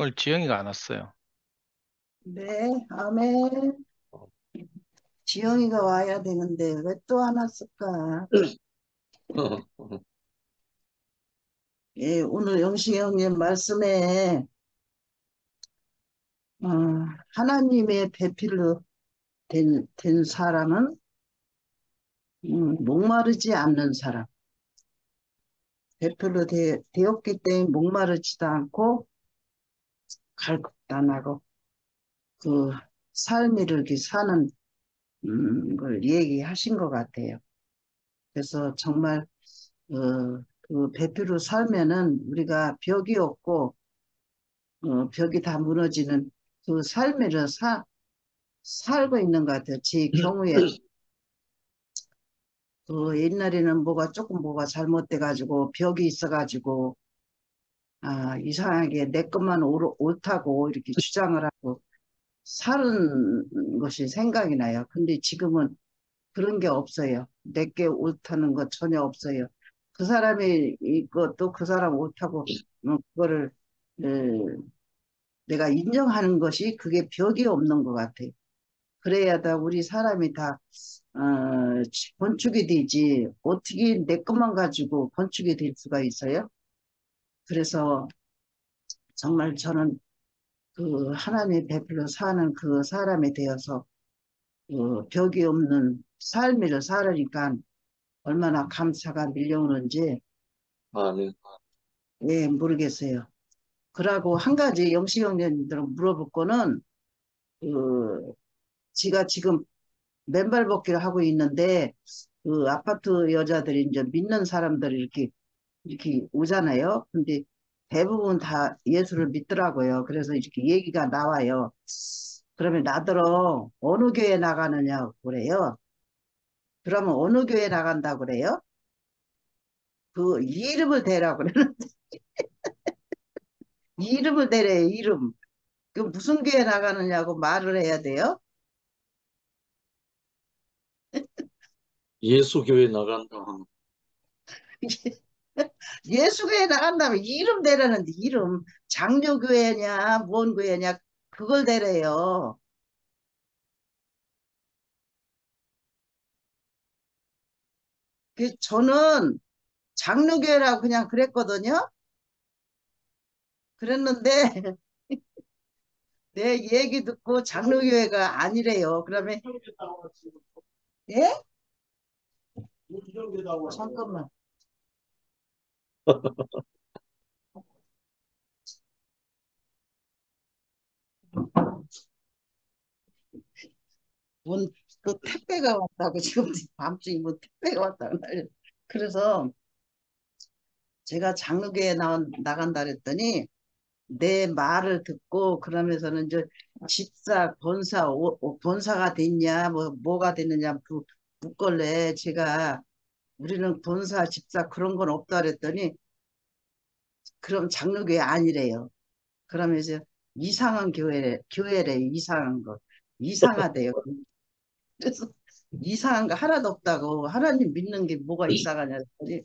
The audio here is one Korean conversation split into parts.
오늘 지영이가 안 왔어요. 네, 아멘. 지영이가 와야 되는데 왜 또 안 왔을까? 예, 오늘 영식 형님 말씀에 어, 하나님의 배필로 된 사람은 목마르지 않는 사람. 배필로 되었기 때문에 목마르지도 않고 갈급도 안 하고 그 삶을 이렇게 사는 걸 얘기하신 것 같아요. 그래서 정말 그 배필로 살면은 우리가 벽이 없고 벽이 다 무너지는 그 삶을 살고 있는 것 같아요. 제 경우에, 그 옛날에는 뭐가 잘못돼가지고, 벽이 있어가지고, 아, 이상하게 내 것만 옳다고 이렇게 주장을 하고 사는 것이 생각이 나요. 근데 지금은 그런 게 없어요. 내게 옳다는 것 전혀 없어요. 그 사람이 이것도 그 사람 옳다고, 그거를, 어, 내가 인정하는 것이 그게 벽이 없는 것 같아요. 그래야 다 우리 사람이 다 어, 건축이 되지 어떻게 내 것만 가지고 건축이 될 수가 있어요? 그래서 정말 저는 그 하나님의 배필로 사는 그 사람이 되어서 그 벽이 없는 삶을 살으니까 얼마나 감사가 밀려오는지 아멘. 예 모르겠어요. 그러고 한 가지 영시형제님들 물어볼 거는 그 제가 지금 맨발 걷기를 하고 있는데 그 아파트 여자들이 이제 믿는 사람들이 이렇게 오잖아요. 근데 대부분 다 예수를 믿더라고요. 그래서 이렇게 얘기가 나와요. 그러면 나더러 어느 교회 나가느냐 그래요. 그러면 어느 교회 나간다 그래요? 그 이름을 대라고 그래요. 이름을 대래요. 이름. 그 무슨 교회 나가느냐고 말을 해야 돼요. 예수교회 나간다 하면 예수교회 나간다면 이름 대라는데 이름 장로교회냐 뭔 교회냐 그걸 대래요. 저는 장로교회라고 그냥 그랬거든요. 그랬는데 내 얘기 듣고 장로교회가 아니래요. 그러면 예? 잠깐만. 뭔 또 택배가 왔다고 지금 밤중에 뭐 택배가 왔다고 난리. 그래서 제가 장로교회 나간다 그랬더니 내 말을 듣고 그러면서는 이제 집사, 권사, 권사가 됐냐, 뭐가 됐느냐, 묻걸래. 제가 우리는 권사, 집사 그런 건 없다 그랬더니 그럼 장로교회 아니래요. 그러면 이제 이상한 교회래, 이상한 거. 이상하대요. 그래서 이상한 거 하나도 없다고. 하나님 믿는 게 뭐가 이상하냐 그랬더니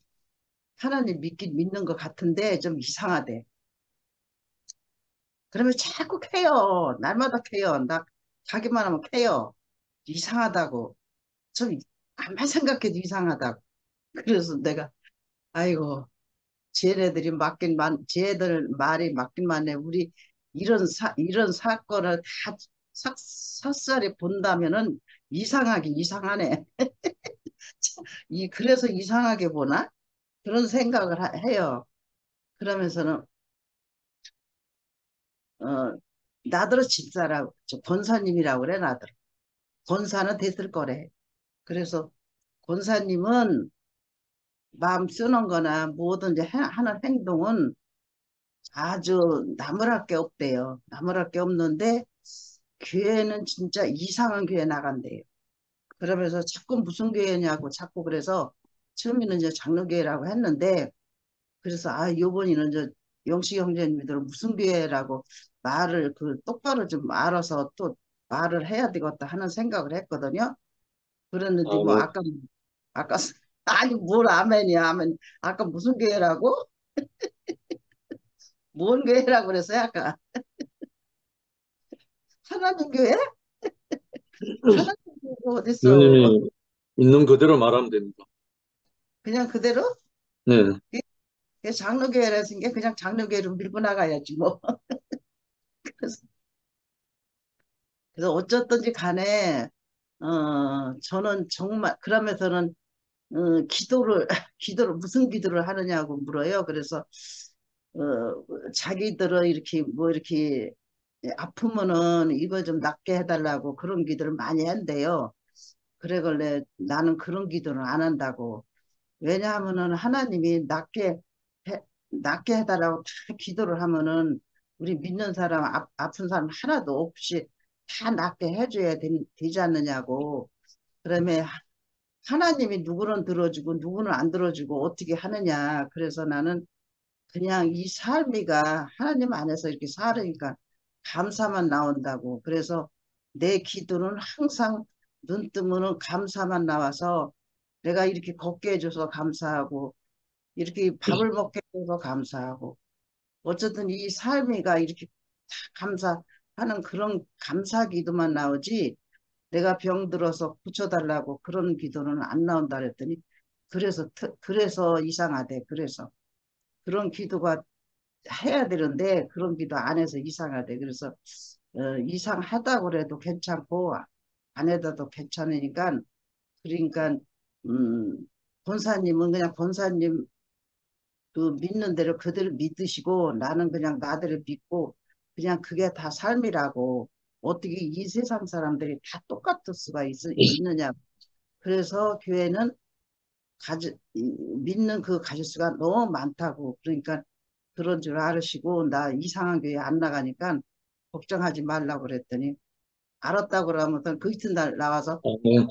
하나님 믿긴 믿는 것 같은데 좀 이상하대. 그러면 자꾸 캐요. 날마다 캐요. 나 가기만 하면 캐요. 이상하다고. 좀 가만 생각해도 이상하다고. 그래서 내가 아이고 쟤들 말이 맞긴 맞네. 우리 이런 사건을 다 샅샅이 본다면은 이상하긴 이상하네. 그래서 이상하게 보나? 그런 생각을 해요. 그러면서는 어 나더러 집사라고 권사님이라고 그래 나더러. 권사는 됐을 거래. 그래서 권사님은 마음 쓰는 거나 뭐든지 하는 행동은 아주 나무랄 게 없대요. 나무랄 게 없는데 교회는 진짜 이상한 교회 나간대요. 그러면서 자꾸 무슨 교회냐고 자꾸 그래서 처음에는 이제 장로교회라고 했는데 그래서 아 요번에는 이제 영식 형제님들 무슨 교회라고 말을 그 똑바로 좀 알아서 또 말을 해야 되겠다 하는 생각을 했거든요. 그랬는데 뭐 아멘. 아까 아니 뭘 아멘이야 아멘 아까 무슨 교회라고 뭔 교회라고 그랬어요 아까 하나님 교회? 하나님 교회가 어딨어? 주님이 있는 그대로 말하면 됩니다. 그냥 그대로? 네. 그게 장로교회라는 게 그냥 장로교회로 밀고 나가야지 뭐. 그래서, 그래서 어쨌든지 간에 저는 정말 그러면서는 기도를 기도를 무슨 기도를 하느냐고 물어요. 그래서 자기들은 이렇게 뭐 이렇게 아프면은 이거 좀 낫게 해달라고 그런 기도를 많이 한대요. 그래걸래 나는 그런 기도는 안 한다고. 왜냐하면은 하나님이 해, 낫게 해달라고 다 기도를 하면은 우리 믿는 사람 아픈 사람 하나도 없이 다 낫게 해줘야 되지 않느냐고. 그러면 하나님이 누구는 들어주고 누구는 안 들어주고 어떻게 하느냐. 그래서 나는 그냥 이 삶이가 하나님 안에서 이렇게 살으니까 감사만 나온다고. 그래서 내 기도는 항상 눈 뜨면은 감사만 나와서 내가 이렇게 걷게 해줘서 감사하고 이렇게 밥을 먹게 해줘서 감사하고 어쨌든 이 삶이가 이렇게 다 감사하는 그런 감사 기도만 나오지 내가 병들어서 고쳐달라고 그런 기도는 안 나온다 그랬더니 그래서 이상하대. 그래서 그런 기도가 해야 되는데 그런 기도 안 해서 이상하대. 그래서 이상하다고 그래도 괜찮고 안 해도 괜찮으니까 그러니까 음, 권사님은 그냥 권사님 그 믿는 대로 그대로 믿으시고 나는 그냥 나대로 믿고 그냥 그게 다 삶이라고 어떻게 이 세상 사람들이 다 똑같을 수가 있느냐. 그래서 교회는 믿는 그 가짓수가 너무 많다고. 그러니까 그런 줄 알으시고 나 이상한 교회 안 나가니까 걱정하지 말라고 그랬더니 알았다고 그러면서 그 이튿날 나와서 아멘.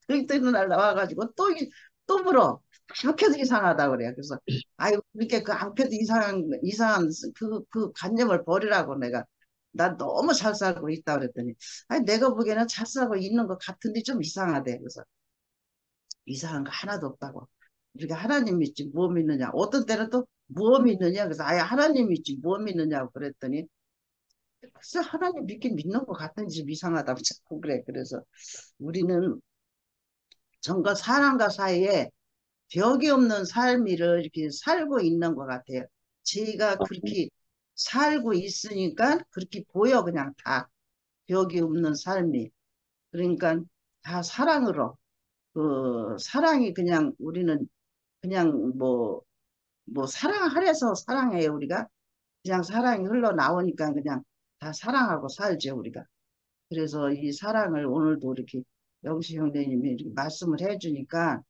그 이튿날 나와가지고 또 물어. 아무래도 이상하다 그래요. 그래서 아이고 그렇게 그 아무래도 이상한 그 관념을 버리라고 내가 나 너무 잘 살고 있다 그랬더니 아니 내가 보기에는 잘 살고 있는 것 같은데 좀 이상하대. 그래서 이상한 거 하나도 없다고. 우리가 하나님 믿지 뭐 믿느냐. 어떤 때는 또 뭐 믿느냐. 그래서 아예 하나님 믿지 뭐 믿느냐고 그랬더니 글쎄 하나님 믿긴 믿는 것 같은지 좀 이상하다고 자꾸 그래. 그래서 우리는 정과 사람과 사이에 벽이 없는 삶을 이렇게 살고 있는 것 같아요. 제가 그렇게 살고 있으니까 그렇게 보여 그냥 다 벽이 없는 삶이. 그러니까 다 사랑으로 그 사랑이 그냥 우리는 그냥 뭐 사랑하려서 사랑해요 우리가. 그냥 사랑이 흘러나오니까 그냥 다 사랑하고 살죠 우리가. 그래서 이 사랑을 오늘도 이렇게 영시 형제님이 이렇게 말씀을 해주니까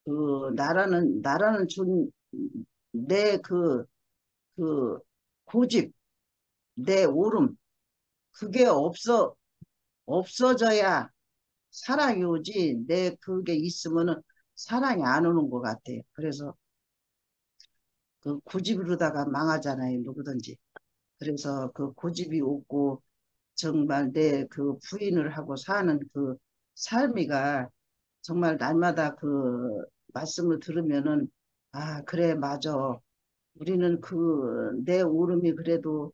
그 나라는 준 내 그 고집, 내 오름 그게 없어져야 사랑이 오지. 내 그게 있으면은 사랑이 안 오는 것 같아요. 그래서 그 고집으로다가 망하잖아요 누구든지. 그래서 그 고집이 없고 정말 내 그 부인을 하고 사는 그 삶이가 정말 날마다 그 말씀을 들으면은 아 그래 맞아. 우리는 그 내 오름이 그래도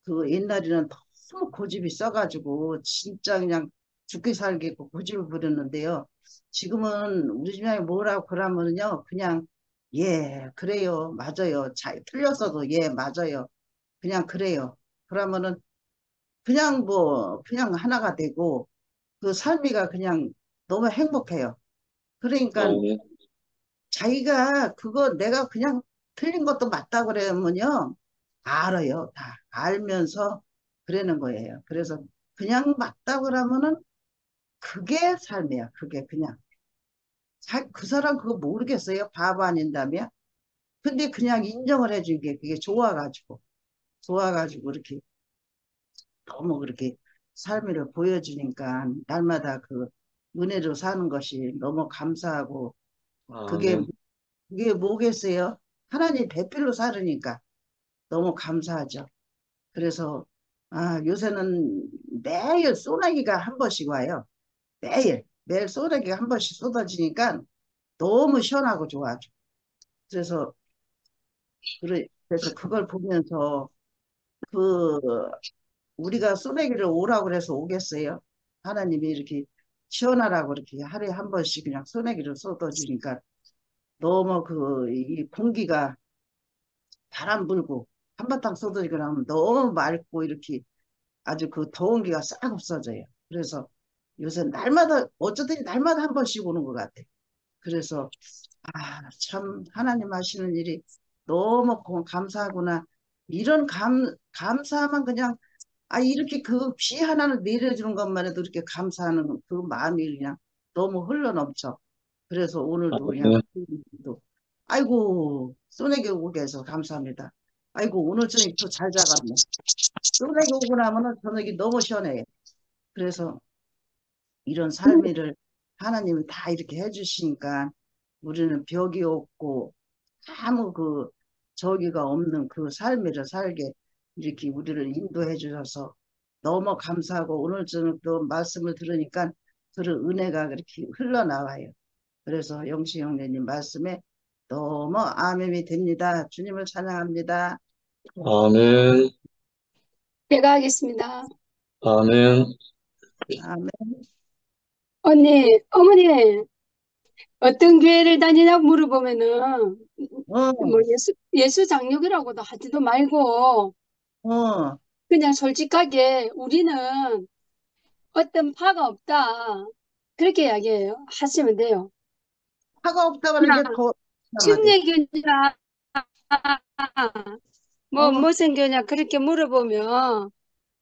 그 옛날에는 너무 고집이 써가지고 진짜 그냥 죽기 살기고 고집을 부렸는데요. 지금은 우리 집안에 뭐라고 그러면은요 그냥 예 그래요 맞아요 틀렸어도 예 맞아요 그냥 그래요. 그러면은 그냥 그냥 하나가 되고 그 삶이가 그냥 너무 행복해요. 그러니까 아멘. 자기가 그거 내가 그냥 틀린 것도 맞다 그러면요. 알아요. 다 알면서 그러는 거예요. 그래서 그냥 맞다 그러면은 그게 삶이야. 그게 그냥. 그 사람 그거 모르겠어요. 바보 아닌다며. 근데 그냥 인정을 해준 게 그게 좋아가지고 이렇게 너무 그렇게 삶을 보여주니까 날마다 그 은혜로 사는 것이 너무 감사하고 그게 아멘. 그게 뭐겠어요? 하나님 배필로 살으니까 너무 감사하죠. 그래서 요새는 매일 소나기가 한 번씩 와요. 매일 소나기가 한 번씩 쏟아지니까 너무 시원하고 좋아죠. 그래서 그래서 그걸 보면서 그 우리가 소나기를 오라고 그래서 오겠어요? 하나님이 이렇게 시원하라고 이렇게 하루에 한 번씩 그냥 소나기를 쏟아주니까 너무 이 공기가 바람 불고 한바탕 쏟아지고 나면 너무 맑고 이렇게 아주 그 더운 기가 싹 없어져요. 그래서 요새 날마다 어쩌더니 날마다 한 번씩 오는 것 같아. 그래서 참 하나님 하시는 일이 너무 감사하구나. 이런 감사하면 그냥 이렇게 그 비 하나를 내려주는 것만 해도 이렇게 감사하는 그 마음이 그냥 너무 흘러넘쳐. 그래서 오늘도 그냥 아멘. 또 아이고 소내기 오게 해서 감사합니다. 아이고 오늘 저녁 또 잘 자갔네. 소내기 오고 나면은 저녁이 너무 시원해요. 그래서 이런 삶을 하나님이 다 이렇게 해주시니까 우리는 벽이 없고 아무 저기가 없는 그 삶을 살게 이렇게 우리를 인도해 주셔서 너무 감사하고 오늘 저녁 또 말씀을 들으니까 그런 은혜가 그렇게 흘러나와요. 그래서 영시 형제님 말씀에 너무 아멘이 됩니다. 주님을 찬양합니다. 아멘. 제가 하겠습니다. 아멘. 아멘. 어머니, 어떤 교회를 다니냐고 물어보면은, 어, 뭐 예수 장로교라고도 하지도 말고, 어, 그냥 솔직하게 우리는 어떤 파가 없다. 그렇게 이야기해요. 하시면 돼요. 화가 없다고 하는 게 그냥 더 이상하대. 침례교냐, 뭐, 어, 무슨 교냐, 그렇게 물어보면,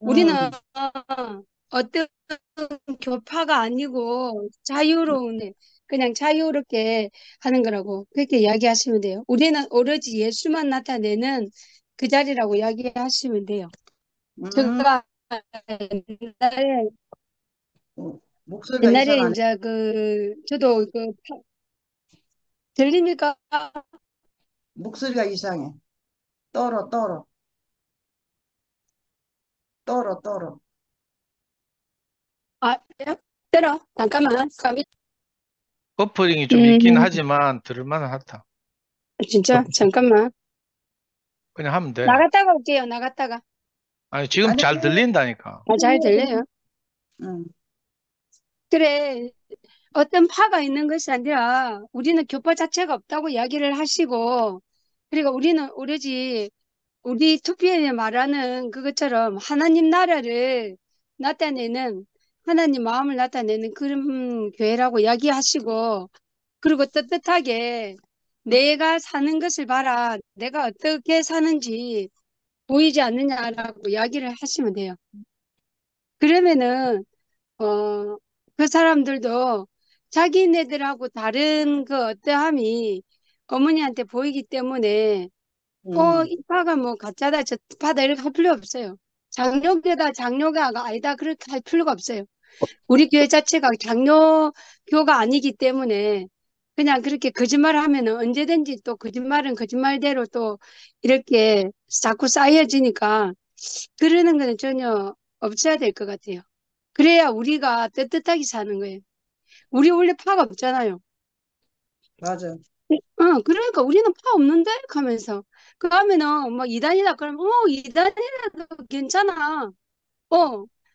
우리는 음, 어떤 교파가 아니고 자유로운, 그냥 자유롭게 하는 거라고 그렇게 이야기하시면 돼요. 우리는 오로지 예수만 나타내는 그 자리라고 이야기하시면 돼요. 음, 제가 옛날에, 목소리가 옛날에 이상하네. 이제 저도 들립니까? 목소리가 이상해. 떨어, 떨어, 떨어, 떨어. 그래요? 들어. 잠깐만. 버퍼링이 좀 있긴 음, 하지만 들을만 하다. 진짜? 잠깐만. 그냥 하면 돼. 나갔다가 올게요. 나갔다가. 아니, 지금 아니, 잘 들린다니까. 잘 들려요? 응, 그래. 어떤 파가 있는 것이 아니라 우리는 교파 자체가 없다고 이야기를 하시고, 그리고 우리는 오로지 우리 투표에 말하는 그것처럼 하나님 나라를 나타내는, 하나님 마음을 나타내는 그런 교회라고 이야기하시고, 그리고 떳떳하게 내가 사는 것을 봐라. 내가 어떻게 사는지 보이지 않느냐라고 이야기를 하시면 돼요. 그러면은 어, 그 사람들도 자기네들하고 다른 그 어떠함이 어머니한테 보이기 때문에 응, 이 파가 뭐 가짜다 저 파다 이렇게 할 필요 없어요. 장로교다 장로가 아니다 그렇게 할 필요가 없어요. 우리 교회 자체가 장로교가 아니기 때문에 그냥 그렇게 거짓말을 하면은 언제든지 또 거짓말은 거짓말대로 또 이렇게 자꾸 쌓여지니까 그러는 거는 전혀 없어야 될 것 같아요. 그래야 우리가 떳떳하게 사는 거예요. 우리 원래 파가 없잖아요. 맞아. 그러니까 우리는 파 없는데? 하면서. 그러면은 뭐 이단이다 그러면 이단이라도 괜찮아.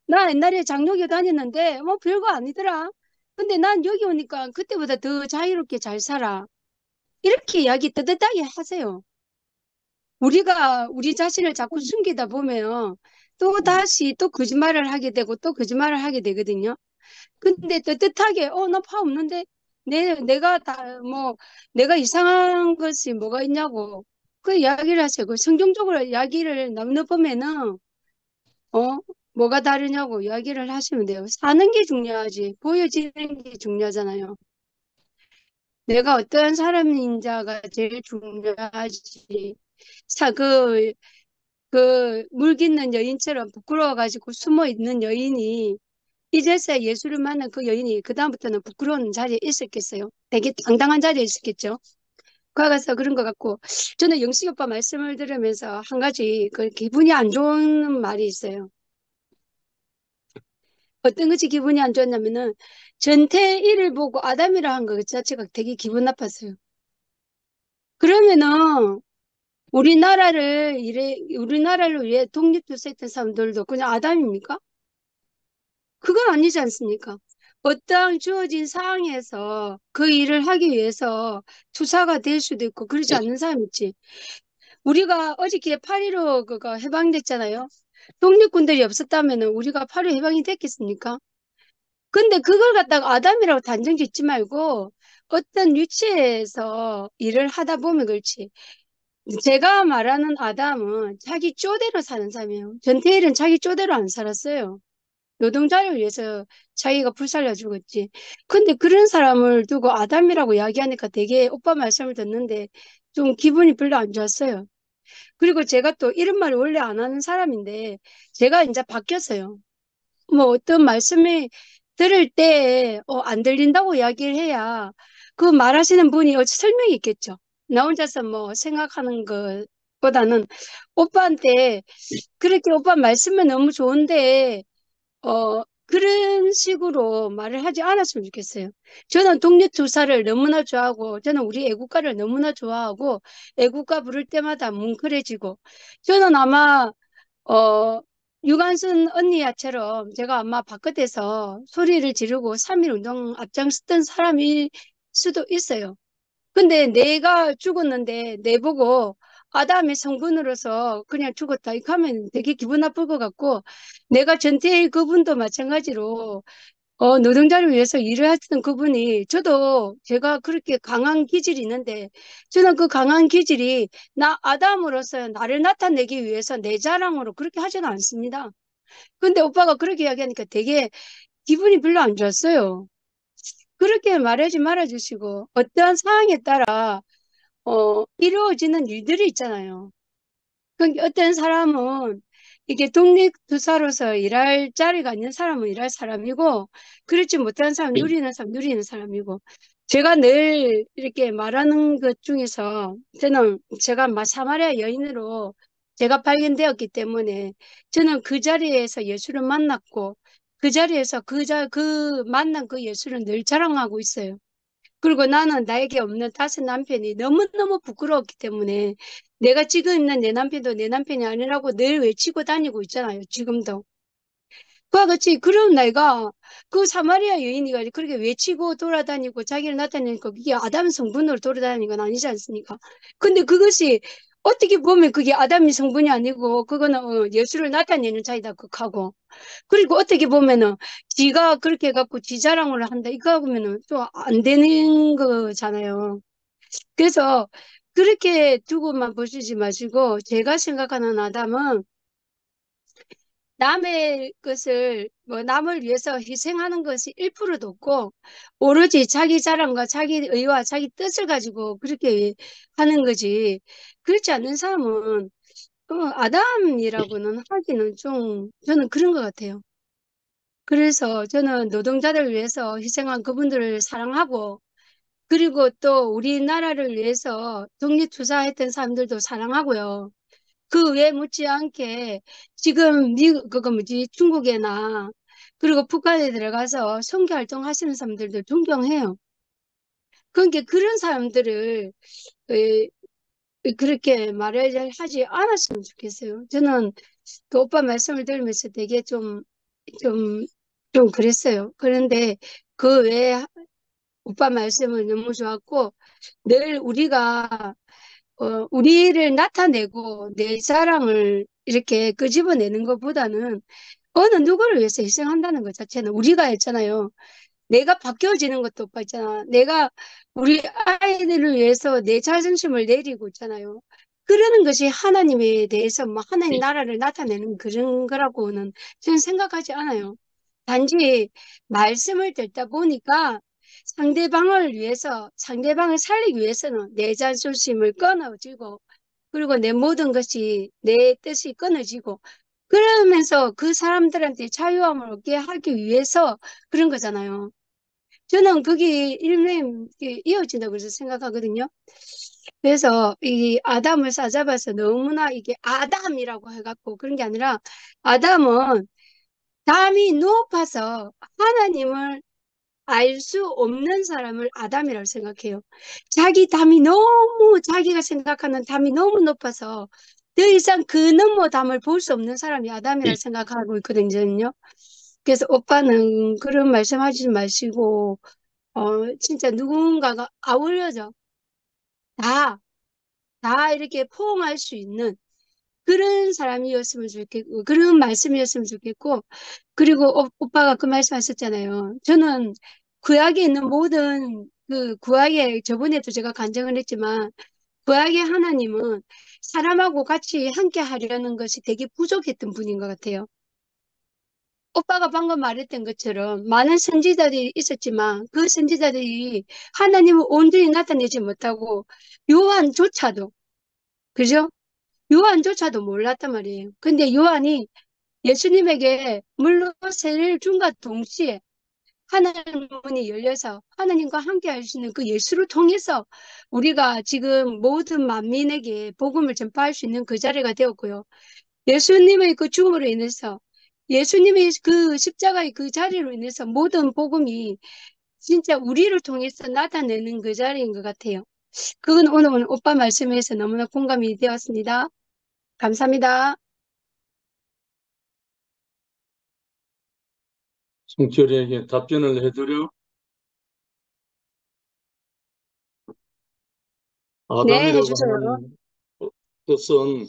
나 옛날에 장로교 다녔는데 뭐 별거 아니더라. 근데 난 여기 오니까 그때보다 더 자유롭게 잘 살아. 이렇게 이야기 떳떳하게 하세요. 우리가 우리 자신을 자꾸 숨기다 보면 또 응, 다시 또 거짓말을 하게 되고 또 거짓말을 하게 되거든요. 근데 떳떳하게 나 파 없는데 내가 다 뭐 내가 이상한 것이 뭐가 있냐고 그 이야기를 하세요. 그 성경적으로 이야기를 남녀보면은 어 뭐가 다르냐고 이야기를 하시면 돼요. 사는 게 중요하지 보여지는 게 중요하잖아요. 내가 어떤 사람인자가 제일 중요하지. 사, 그, 물 깃는 여인처럼 부끄러워가지고 숨어 있는 여인이 이제서야 예수를 만난 그 여인이 그다음부터는 부끄러운 자리에 있었겠어요? 되게 당당한 자리에 있었겠죠? 그와 같아서 그런 것 같고, 저는 영식 오빠 말씀을 들으면서 한 가지 그 기분이 안 좋은 말이 있어요. 어떤 것이 기분이 안 좋았냐면은, 전태일을 보고 아담이라 한 것 자체가 되게 기분 나빴어요. 그러면은, 우리나라를 위해 독립투사했던 사람들도 그냥 아담입니까? 그건 아니지 않습니까? 어떠한 주어진 상황에서 그 일을 하기 위해서 투사가 될 수도 있고 그렇지 않는 사람이 있지. 우리가 어저께 8.15 그거 해방됐잖아요. 독립군들이 없었다면 우리가 8.15 해방이 됐겠습니까? 근데 그걸 갖다가 아담이라고 단정 짓지 말고 어떤 위치에서 일을 하다 보면 그렇지. 제가 말하는 아담은 자기 쪼대로 사는 사람이에요. 전태일은 자기 쪼대로 안 살았어요. 노동자를 위해서 자기가 불살려 죽었지. 근데 그런 사람을 두고 아담이라고 이야기하니까 되게 오빠 말씀을 듣는데 좀 기분이 별로 안 좋았어요. 그리고 제가 또 이런 말을 원래 안 하는 사람인데 제가 이제 바뀌었어요. 뭐 어떤 말씀을 들을 때 안 들린다고 이야기를 해야 그 말하시는 분이 설명이 있겠죠. 나 혼자서 뭐 생각하는 것보다는 오빠한테 그렇게 오빠 말씀은 너무 좋은데 그런 식으로 말을 하지 않았으면 좋겠어요. 저는 독립투사를 너무나 좋아하고, 저는 우리 애국가를 너무나 좋아하고, 애국가 부를 때마다 뭉클해지고, 저는 아마, 어, 유관순 언니야처럼 제가 아마 바깥에서 소리를 지르고 3.1 운동 앞장섰던 사람일 수도 있어요. 근데 내가 죽었는데 내보고 아담의 성분으로서 그냥 죽었다. 이렇게 하면 되게 기분 나쁠 것 같고 내가 전태일 그분도 마찬가지로 노동자를 위해서 일을 하시던 그분이 저도 제가 그렇게 강한 기질이 있는데 저는 그 강한 기질이 나 아담으로서 나를 나타내기 위해서 내 자랑으로 그렇게 하지는 않습니다. 근데 오빠가 그렇게 이야기하니까 되게 기분이 별로 안 좋았어요. 그렇게 말하지 말아주시고 어떠한 상황에 따라 이루어지는 일들이 있잖아요. 그러니까 어떤 사람은 이게 독립투사로서 일할 자리가 있는 사람은 일할 사람이고, 그렇지 못한 사람, 누리는 사람, 누리는 사람이고, 제가 늘 이렇게 말하는 것 중에서 저는 제가 사마리아 여인으로 제가 발견되었기 때문에 저는 그 자리에서 예수를 만났고, 그 자리에서 그 만난 그 예수를 늘 자랑하고 있어요. 그리고 나는 나에게 없는 다섯 남편이 너무너무 부끄러웠기 때문에 내가 지금 있는 내 남편도 내 남편이 아니라고 늘 외치고 다니고 있잖아요. 지금도. 그와 같이 그런 내가 그 사마리아 여인이가 그렇게 외치고 돌아다니고 자기를 나타내니까 그게 아담 성분으로 돌아다니는 건 아니지 않습니까? 근데 그것이 어떻게 보면 그게 아담의 성분이 아니고 그거는 예수를 나타내는 자이다 극하고 그리고 어떻게 보면은 지가 그렇게 해갖고 지 자랑을 한다 이거 하면은 좀 안 되는 거잖아요. 그래서 그렇게 두고만 보시지 마시고 제가 생각하는 아담은 남의 것을 뭐 남을 위해서 희생하는 것이 1%도 없고 오로지 자기 자랑과 자기 의와 자기 뜻을 가지고 그렇게 하는 거지. 그렇지 않는 사람은 아담이라고는 하기는 좀 저는 그런 것 같아요. 그래서 저는 노동자들 위해서 희생한 그분들을 사랑하고 그리고 또 우리나라를 위해서 독립투사했던 사람들도 사랑하고요. 그 외에 못지않게 지금 미국 그거 뭐지 중국에나 그리고 북한에 들어가서 선교 활동하시는 사람들도 존경해요. 그러니까 그런 사람들을 그렇게 하지 않았으면 좋겠어요. 저는 그 오빠 말씀을 들으면서 되게 좀, 좀 그랬어요. 그런데 그 외에 오빠 말씀은 너무 좋았고 늘 우리가 우리를 나타내고 내 자랑을 이렇게 끄집어내는 것보다는 어느 누구를 위해서 희생한다는 것 자체는 우리가 했잖아요. 내가 바뀌어지는 것도 오빠 있잖아. 내가 우리 아이들을 위해서 내 자존심을 내리고 있잖아요. 그러는 것이 하나님에 대해서 뭐 하나님 나라를 나타내는 그런 거라고는 저는 생각하지 않아요. 단지 말씀을 듣다 보니까 상대방을 위해서, 상대방을 살리기 위해서는 내 자존심을 끊어지고, 그리고 내 모든 것이 내 뜻이 끊어지고, 그러면서 그 사람들한테 자유함을 얻게 하기 위해서 그런 거잖아요. 저는 그게 일면 이어진다고 그래서 생각하거든요. 그래서 이 아담을 싸잡아서 너무나 이게 아담이라고 해갖고 그런 게 아니라 아담은 담이 높아서 하나님을 알 수 없는 사람을 아담이라고 생각해요. 자기가 생각하는 담이 너무 높아서 더 이상 그 너머 담을 볼 수 없는 사람이 아담이라고 생각하고 있거든요. 그래서 오빠는 그런 말씀하지 마시고, 진짜 누군가가 아울러져. 다, 다 이렇게 포옹할 수 있는 그런 사람이었으면 좋겠고, 그런 말씀이었으면 좋겠고, 그리고 오빠가 그 말씀하셨잖아요. 저는 구약에 있는 모든 그 구약에 저번에도 제가 간증을 했지만 구약의 하나님은 사람하고 같이 함께 하려는 것이 되게 부족했던 분인 것 같아요. 오빠가 방금 말했던 것처럼 많은 선지자들이 있었지만 그 선지자들이 하나님을 온전히 나타내지 못하고 요한조차도, 그죠? 요한조차도 몰랐단 말이에요. 근데 요한이 예수님에게 물로 세례를 준과 동시에 하나님 문이 열려서 하나님과 함께 할 수 있는 그 예수를 통해서 우리가 지금 모든 만민에게 복음을 전파할 수 있는 그 자리가 되었고요. 예수님의 그 죽음으로 인해서 예수님의 그 십자가의 그 자리로 인해서 모든 복음이 진짜 우리를 통해서 나타내는 그 자리인 것 같아요. 그건 오늘 오빠 말씀에서 너무나 공감이 되었습니다. 감사합니다. 성결이에게 답변을 해드려. 네, 아담이라고 해주세요. 하는 것은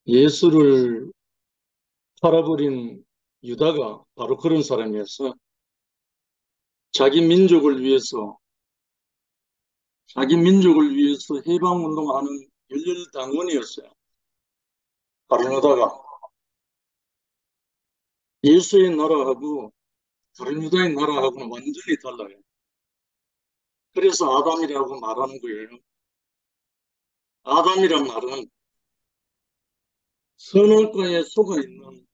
예수를 팔아버린 유다가 바로 그런 사람이어서 자기 민족을 위해서 해방운동하는 열렬당원이었어요. 바로 유다가 예수의 나라하고 다른 유다의 나라하고는 완전히 달라요. 그래서 아담이라고 말하는 거예요. 아담이란 말은 선악과에 속아 있는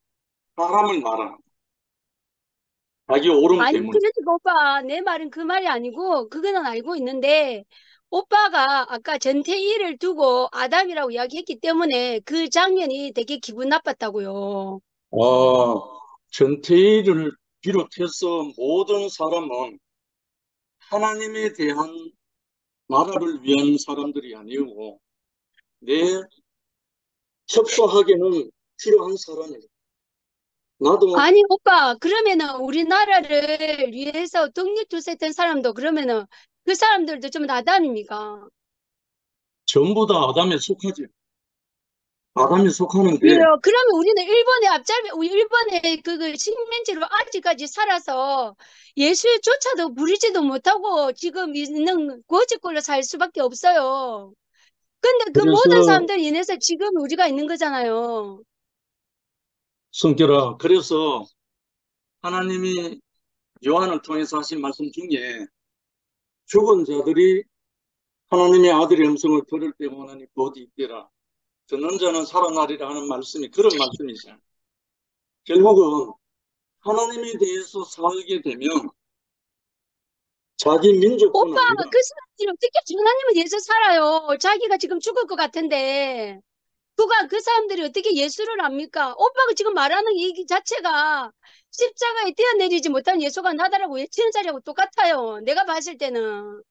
사람을 말하는 거예요. 자기 오름 아니, 때문에. 그러니까 오빠, 내 말은 그 말이 아니고, 그거는 알고 있는데, 오빠가 아까 전태일을 두고 아담이라고 이야기했기 때문에 그 장면이 되게 기분 나빴다고요. 전태일을 비롯해서 모든 사람은 하나님에 대한 나라를 위한 사람들이 아니고 내 협소하게는 필요한 사람이에요. 나도 아니, 오빠, 그러면은 우리나라를 위해서 독립투사했던 사람도 그러면은 그 사람들도 좀 아담입니까? 전부 다 아담에 속하지. 아담에 속하는데 왜요? 그러면 우리는 일본의 우리 일본의 그 식민지로 아직까지 살아서 예수조차도 부리지도 못하고 지금 있는 고집꼴로 살 수밖에 없어요. 근데 그 모든 그래서 사람들 인해서 지금 우리가 있는 거잖아요. 성결아, 그래서 하나님이 요한을 통해서 하신 말씀 중에 죽은 자들이 하나님의 아들의 음성을 들을 때 원하니 곧 있더라. 듣는 자는 살아나리라 하는 말씀이 그런 말씀이죠. 결국은 하나님에 대해서 살게 되면 자기 민족뿐 오빠, 아니라 그 사람들이 어떻게 하나님을 위해서 살아요? 자기가 지금 죽을 것 같은데. 그 사람들이 어떻게 예수를 압니까? 오빠가 지금 말하는 얘기 자체가 십자가에 뛰어내리지 못한 예수가 나다라고 외치는 자리하고 똑같아요. 내가 봤을 때는.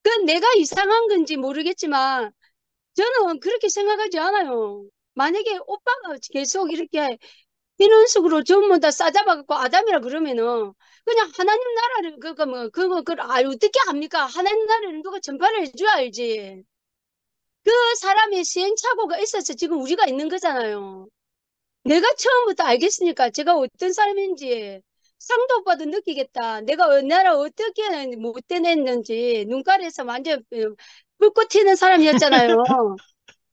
그건 내가 이상한 건지 모르겠지만 저는 그렇게 생각하지 않아요. 만약에 오빠가 계속 이렇게 이런 식으로 전부 다 싸잡아갖고 아담이라 그러면은 그냥 하나님 나라를 어떻게 합니까? 하나님 나라를 누가 전파를 해줘야 알지. 그 사람의 시행착오가 있어서 지금 우리가 있는 거잖아요. 내가 처음부터 알겠으니까 제가 어떤 사람인지 상도 오빠도 느끼겠다. 내가 나를 어떻게 못돼 냈는지 눈깔에서 완전 불꽃 튀는 사람이었잖아요.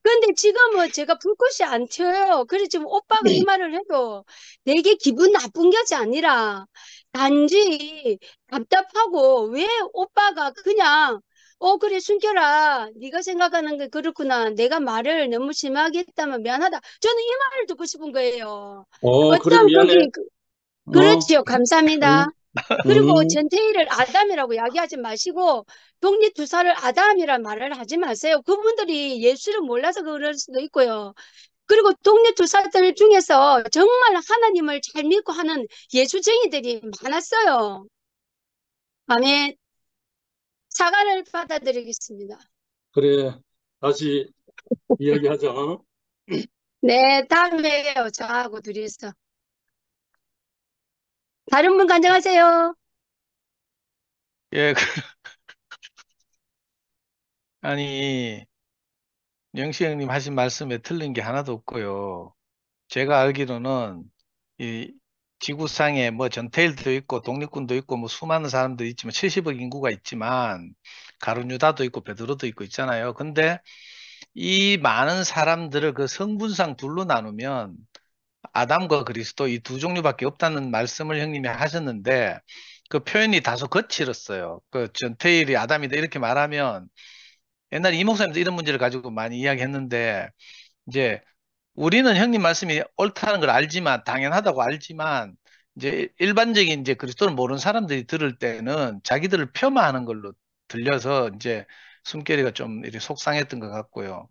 근데 지금은 제가 불꽃이 안 튀어요. 그래서 지금 오빠가 이 말을 해도 되게 기분 나쁜 것이 아니라 단지 답답하고 왜 오빠가 그냥 그래 순결아 네가 생각하는 게 그렇구나. 내가 말을 너무 심하게 했다면 미안하다. 저는 이 말을 듣고 싶은 거예요. 그래 어떤 미안해. 거기 그렇지요. 음, 감사합니다. 그리고 음. 전태일을 아담이라고 이야기하지 마시고 독립투사를 아담이란 말을 하지 마세요. 그분들이 예수를 몰라서 그럴 수도 있고요. 그리고 동네 투사들 중에서 정말 하나님을 잘 믿고 하는 예수쟁이들이 많았어요. 아멘. 사과를 받아드리겠습니다. 그래, 다시 이야기하자. 네, 다음에 저하고 둘이서. 다른 분 간증하세요. 예, 아니, 영시 형님 하신 말씀에 틀린 게 하나도 없고요. 제가 알기로는 이 지구상에 뭐 전태일도 있고 독립군도 있고 뭐 수많은 사람들이 있지만 70억 인구가 있지만 가룟유다도 있고 베드로도 있고 있잖아요. 근데 이 많은 사람들을 그 성분상 둘로 나누면 아담과 그리스도 이 두 종류밖에 없다는 말씀을 형님이 하셨는데 그 표현이 다소 거칠었어요. 그 전태일이 아담이다 이렇게 말하면 옛날에 이 목사님도 이런 문제를 가지고 많이 이야기했는데 이제 우리는 형님 말씀이 옳다는 걸 알지만 당연하다고 알지만 이제 일반적인 이제 그리스도를 모르는 사람들이 들을 때는 자기들을 폄하하는 걸로 들려서 이제 숨결이가 좀 이렇게 속상했던 것 같고요.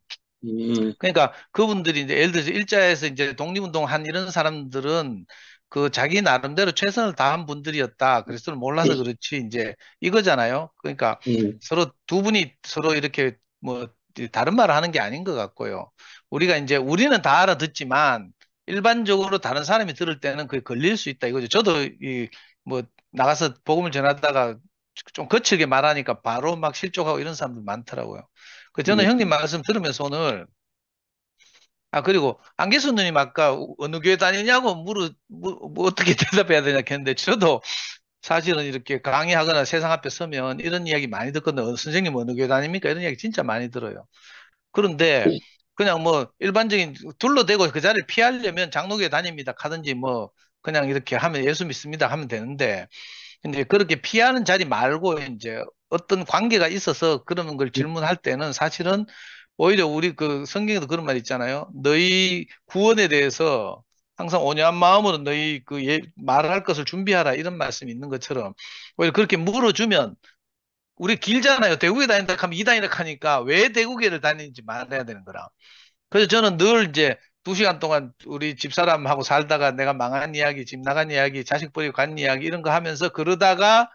그러니까 그분들이 이제 예를 들어서 일자에서 이제 독립운동한 이런 사람들은 그 자기 나름대로 최선을 다한 분들이었다. 그리스도를 몰라서 그렇지 이제 이거잖아요. 그러니까 서로 두 분이 서로 이렇게 뭐 다른 말을 하는 게 아닌 것 같고요. 우리가 이제 우리는 다 알아듣지만 일반적으로 다른 사람이 들을 때는 그게 걸릴 수 있다 이거죠. 저도 이 뭐 나가서 복음을 전하다가 좀 거칠게 말하니까 바로 막 실족하고 이런 사람들 많더라고요. 그 저는 형님 말씀 들으면서 오늘 그리고 안개수 누님 아까 어느 교회 다니냐고 뭐 어떻게 대답해야 되냐 했는데 저도 사실은 이렇게 강의하거나 세상 앞에 서면 이런 이야기 많이 듣거든요. 선생님 어느 교회 다닙니까? 이런 이야기 진짜 많이 들어요. 그런데 그냥 뭐 일반적인 둘러대고 그 자리를 피하려면 장로교회 다닙니다. 하든지 뭐 그냥 이렇게 하면 예수 믿습니다 하면 되는데 근데 그렇게 피하는 자리 말고 이제 어떤 관계가 있어서 그런 걸 질문할 때는 사실은 오히려 우리 그 성경에도 그런 말 있잖아요. 너희 구원에 대해서 항상 온유한 마음으로 너희 그 말할 것을 준비하라 이런 말씀이 있는 것처럼 오히려 그렇게 물어주면 우리 길잖아요. 대구에 다닌다 하면 이다니라 하니까 왜 대구에를 다니는지 말해야 되는 거라. 그래서 저는 늘 이제 2시간 동안 우리 집사람하고 살다가 내가 망한 이야기, 집 나간 이야기, 자식 버리고 간 이야기 이런 거 하면서 그러다가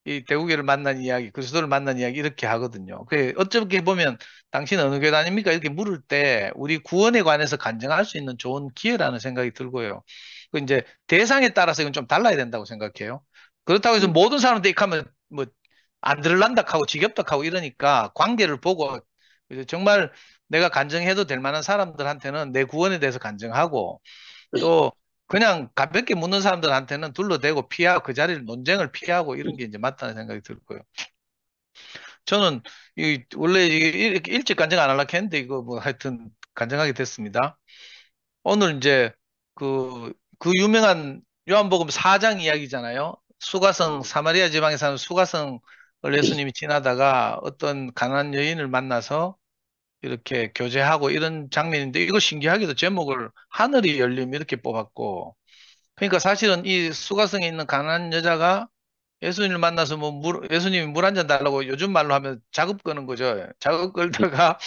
이 대구교를 만난 이야기, 그리스도를 만난 이야기 이렇게 하거든요. 그 어떻게 보면 당신 어느 교회 다닙니까? 이렇게 물을 때 우리 구원에 관해서 간증할 수 있는 좋은 기회라는 생각이 들고요. 그 이제 대상에 따라서 이건 좀 달라야 된다고 생각해요. 그렇다고 해서 모든 사람들이 하면 뭐 안 들을란다 하고 지겹다 하고 이러니까 관계를 보고 정말 내가 간증해도 될 만한 사람들한테는 내 구원에 대해서 간증하고 또 그냥 가볍게 묻는 사람들한테는 둘러대고 피하고 그 자리를 논쟁을 피하고 이런 게 이제 맞다는 생각이 들고요. 저는 원래 이렇게 일찍 간증 안 하려고 했는데 이거 뭐 하여튼 간증하게 됐습니다. 오늘 이제 그 유명한 요한복음 4장 이야기잖아요. 수가성 사마리아 지방에 사는 수가성을 예수님이 지나다가 어떤 가난한 여인을 만나서 이렇게 교제하고 이런 장면인데 이거 신기하게도 제목을 하늘이 열림 이렇게 뽑았고 그러니까 사실은 이 수가성에 있는 가난한 여자가 예수님을 만나서 뭐 예수님이 물 한 잔 달라고 요즘 말로 하면 작업 거는 거죠. 작업 걸다가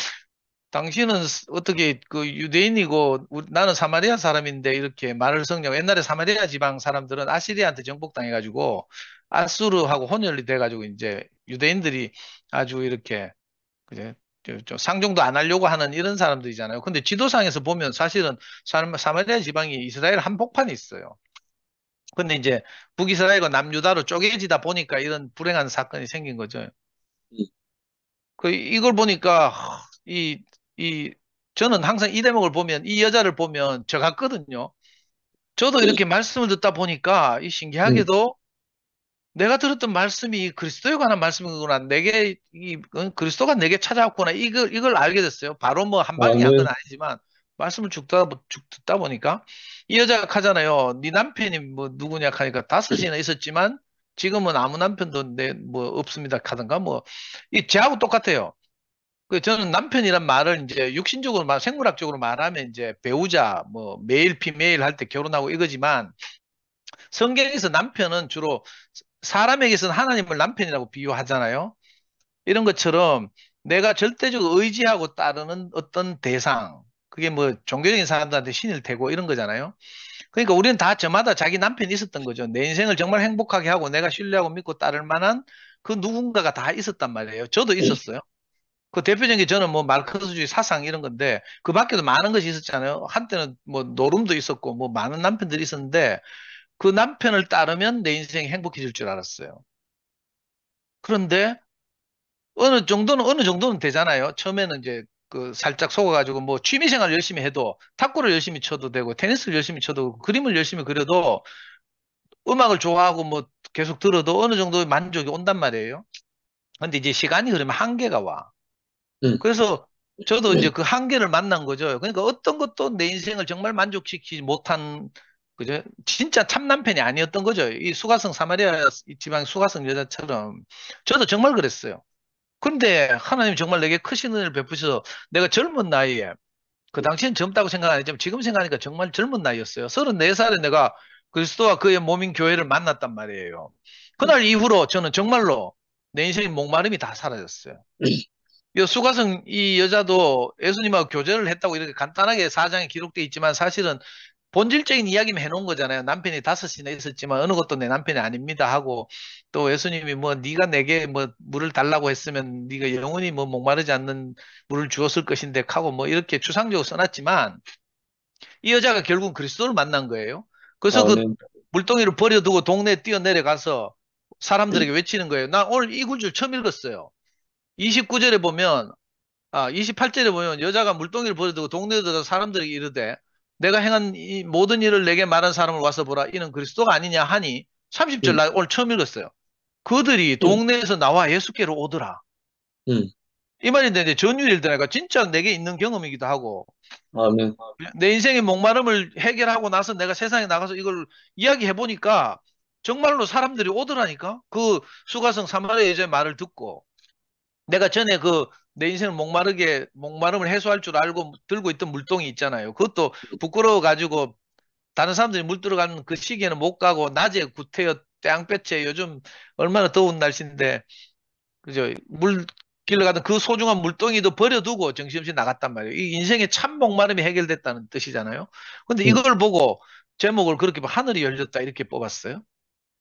당신은 어떻게 그 유대인이고 나는 사마리아 사람인데 이렇게 말을 섞냐고 옛날에 사마리아 지방 사람들은 아시리아한테 정복당해가지고 아수르하고 혼혈이 돼가지고 이제 유대인들이 아주 이렇게 그제 좀 상종도 안 하려고 하는 이런 사람들이잖아요. 근데 지도상에서 보면 사실은 사마리아 지방이 이스라엘 한복판에 있어요. 근데 이제 북이스라엘과 남유다로 쪼개지다 보니까 이런 불행한 사건이 생긴 거죠. 이걸 보니까 이 저는 항상 이 대목을 보면 이 여자를 보면 저 같거든요. 저도 이렇게 말씀을 듣다 보니까 이 신기하게도 내가 들었던 말씀이 그리스도에 관한 말씀이구나. 내게 그리스도가 내게 찾아왔구나. 이걸 알게 됐어요. 바로 뭐 한 방에 한 건 아니지만 말씀을 쭉 듣다 보니까 이 여자가 하잖아요. 네 남편이 뭐 누구냐 하니까 5이나 있었지만 지금은 아무 남편도 뭐 없습니다 하던가 뭐 이 저하고 똑같아요. 저는 남편이란 말을 이제 육신적으로 생물학적으로 말하면 이제 배우자 뭐 메일 피메일 할 때 결혼하고 이거지만 성경에서 남편은 주로 사람에게서는 하나님을 남편이라고 비유하잖아요. 이런 것처럼 내가 절대적으로 의지하고 따르는 어떤 대상, 그게 뭐 종교적인 사람들한테 신일 테고 이런 거잖아요. 그러니까 우리는 다 저마다 자기 남편이 있었던 거죠. 내 인생을 정말 행복하게 하고 내가 신뢰하고 믿고 따를 만한 그 누군가가 다 있었단 말이에요. 저도 있었어요. 그 대표적인 게 저는 뭐 마르크스주의 사상 이런 건데 그 밖에도 많은 것이 있었잖아요. 한때는 뭐 노름도 있었고 뭐 많은 남편들이 있었는데 그 남편을 따르면 내 인생이 행복해질 줄 알았어요. 그런데 어느 정도는 되잖아요. 처음에는 이제 그 살짝 속아가지고 뭐 취미생활 열심히 해도 탁구를 열심히 쳐도 되고 테니스를 열심히 쳐도 되고, 그림을 열심히 그려도 음악을 좋아하고 뭐 계속 들어도 어느 정도의 만족이 온단 말이에요. 근데 이제 시간이 흐르면 한계가 와. 음, 그래서 저도 이제 그 한계를 만난 거죠. 그러니까 어떤 것도 내 인생을 정말 만족시키지 못한, 그죠? 진짜 참 남편이 아니었던 거죠. 이 수가성 사마리아 이 지방 수가성 여자처럼. 저도 정말 그랬어요. 근데 하나님 정말 내게 크신 은혜를 베푸셔서 내가 젊은 나이에, 그 당시엔 젊다고 생각 안 했지만 지금 생각하니까 정말 젊은 나이였어요. 34살에 내가 그리스도와 그의 몸인 교회를 만났단 말이에요. 그날 이후로 저는 정말로 내 인생의 목마름이 다 사라졌어요. 이 수가성 이 여자도 예수님하고 교제를 했다고 이렇게 간단하게 사장에 기록되어 있지만 사실은 본질적인 이야기만 해놓은 거잖아요. 남편이 다섯이나 있었지만 어느 것도 내 남편이 아닙니다 하고, 또 예수님이 뭐 네가 내게 뭐 물을 달라고 했으면 네가 영원히 뭐 목마르지 않는 물을 주었을 것인데 하고 뭐 이렇게 추상적으로 써놨지만 이 여자가 결국 그리스도를 만난 거예요. 그래서 그 아멘. 물동이를 버려두고 동네에 뛰어내려가서 사람들에게 외치는 거예요. 나 오늘 이 구절 처음 읽었어요. 29절에 보면 28절에 보면 여자가 물동이를 버려두고 동네에 들어서 사람들에게 이르되 내가 행한 이 모든 일을 내게 말한 사람을 와서 보라. 이는 그리스도가 아니냐 하니 30절 음, 나 오늘 처음 읽었어요. 그들이 동네에서 나와 예수께로 오더라. 음, 이 말인데 이제 전율일드니까 진짜 내게 있는 경험이기도 하고 아멘. 내 인생의 목마름을 해결하고 나서 내가 세상에 나가서 이걸 이야기해 보니까 정말로 사람들이 오더라니까. 그 수가성 사마리아 여자의 말을 듣고 내가 전에 그 내 인생을 목마름을 해소할 줄 알고 들고 있던 물동이 있잖아요. 그것도 부끄러워 가지고 다른 사람들이 물 들어가는 그 시기에는 못 가고 낮에 구태여 땡볕에 요즘 얼마나 더운 날씨인데 그죠? 물 길러 가던 그 소중한 물동이도 버려두고 정신없이 나갔단 말이에요. 이 인생의 참 목마름이 해결됐다는 뜻이잖아요. 근데 음, 이걸 보고 제목을 그렇게 하늘이 열렸다 이렇게 뽑았어요.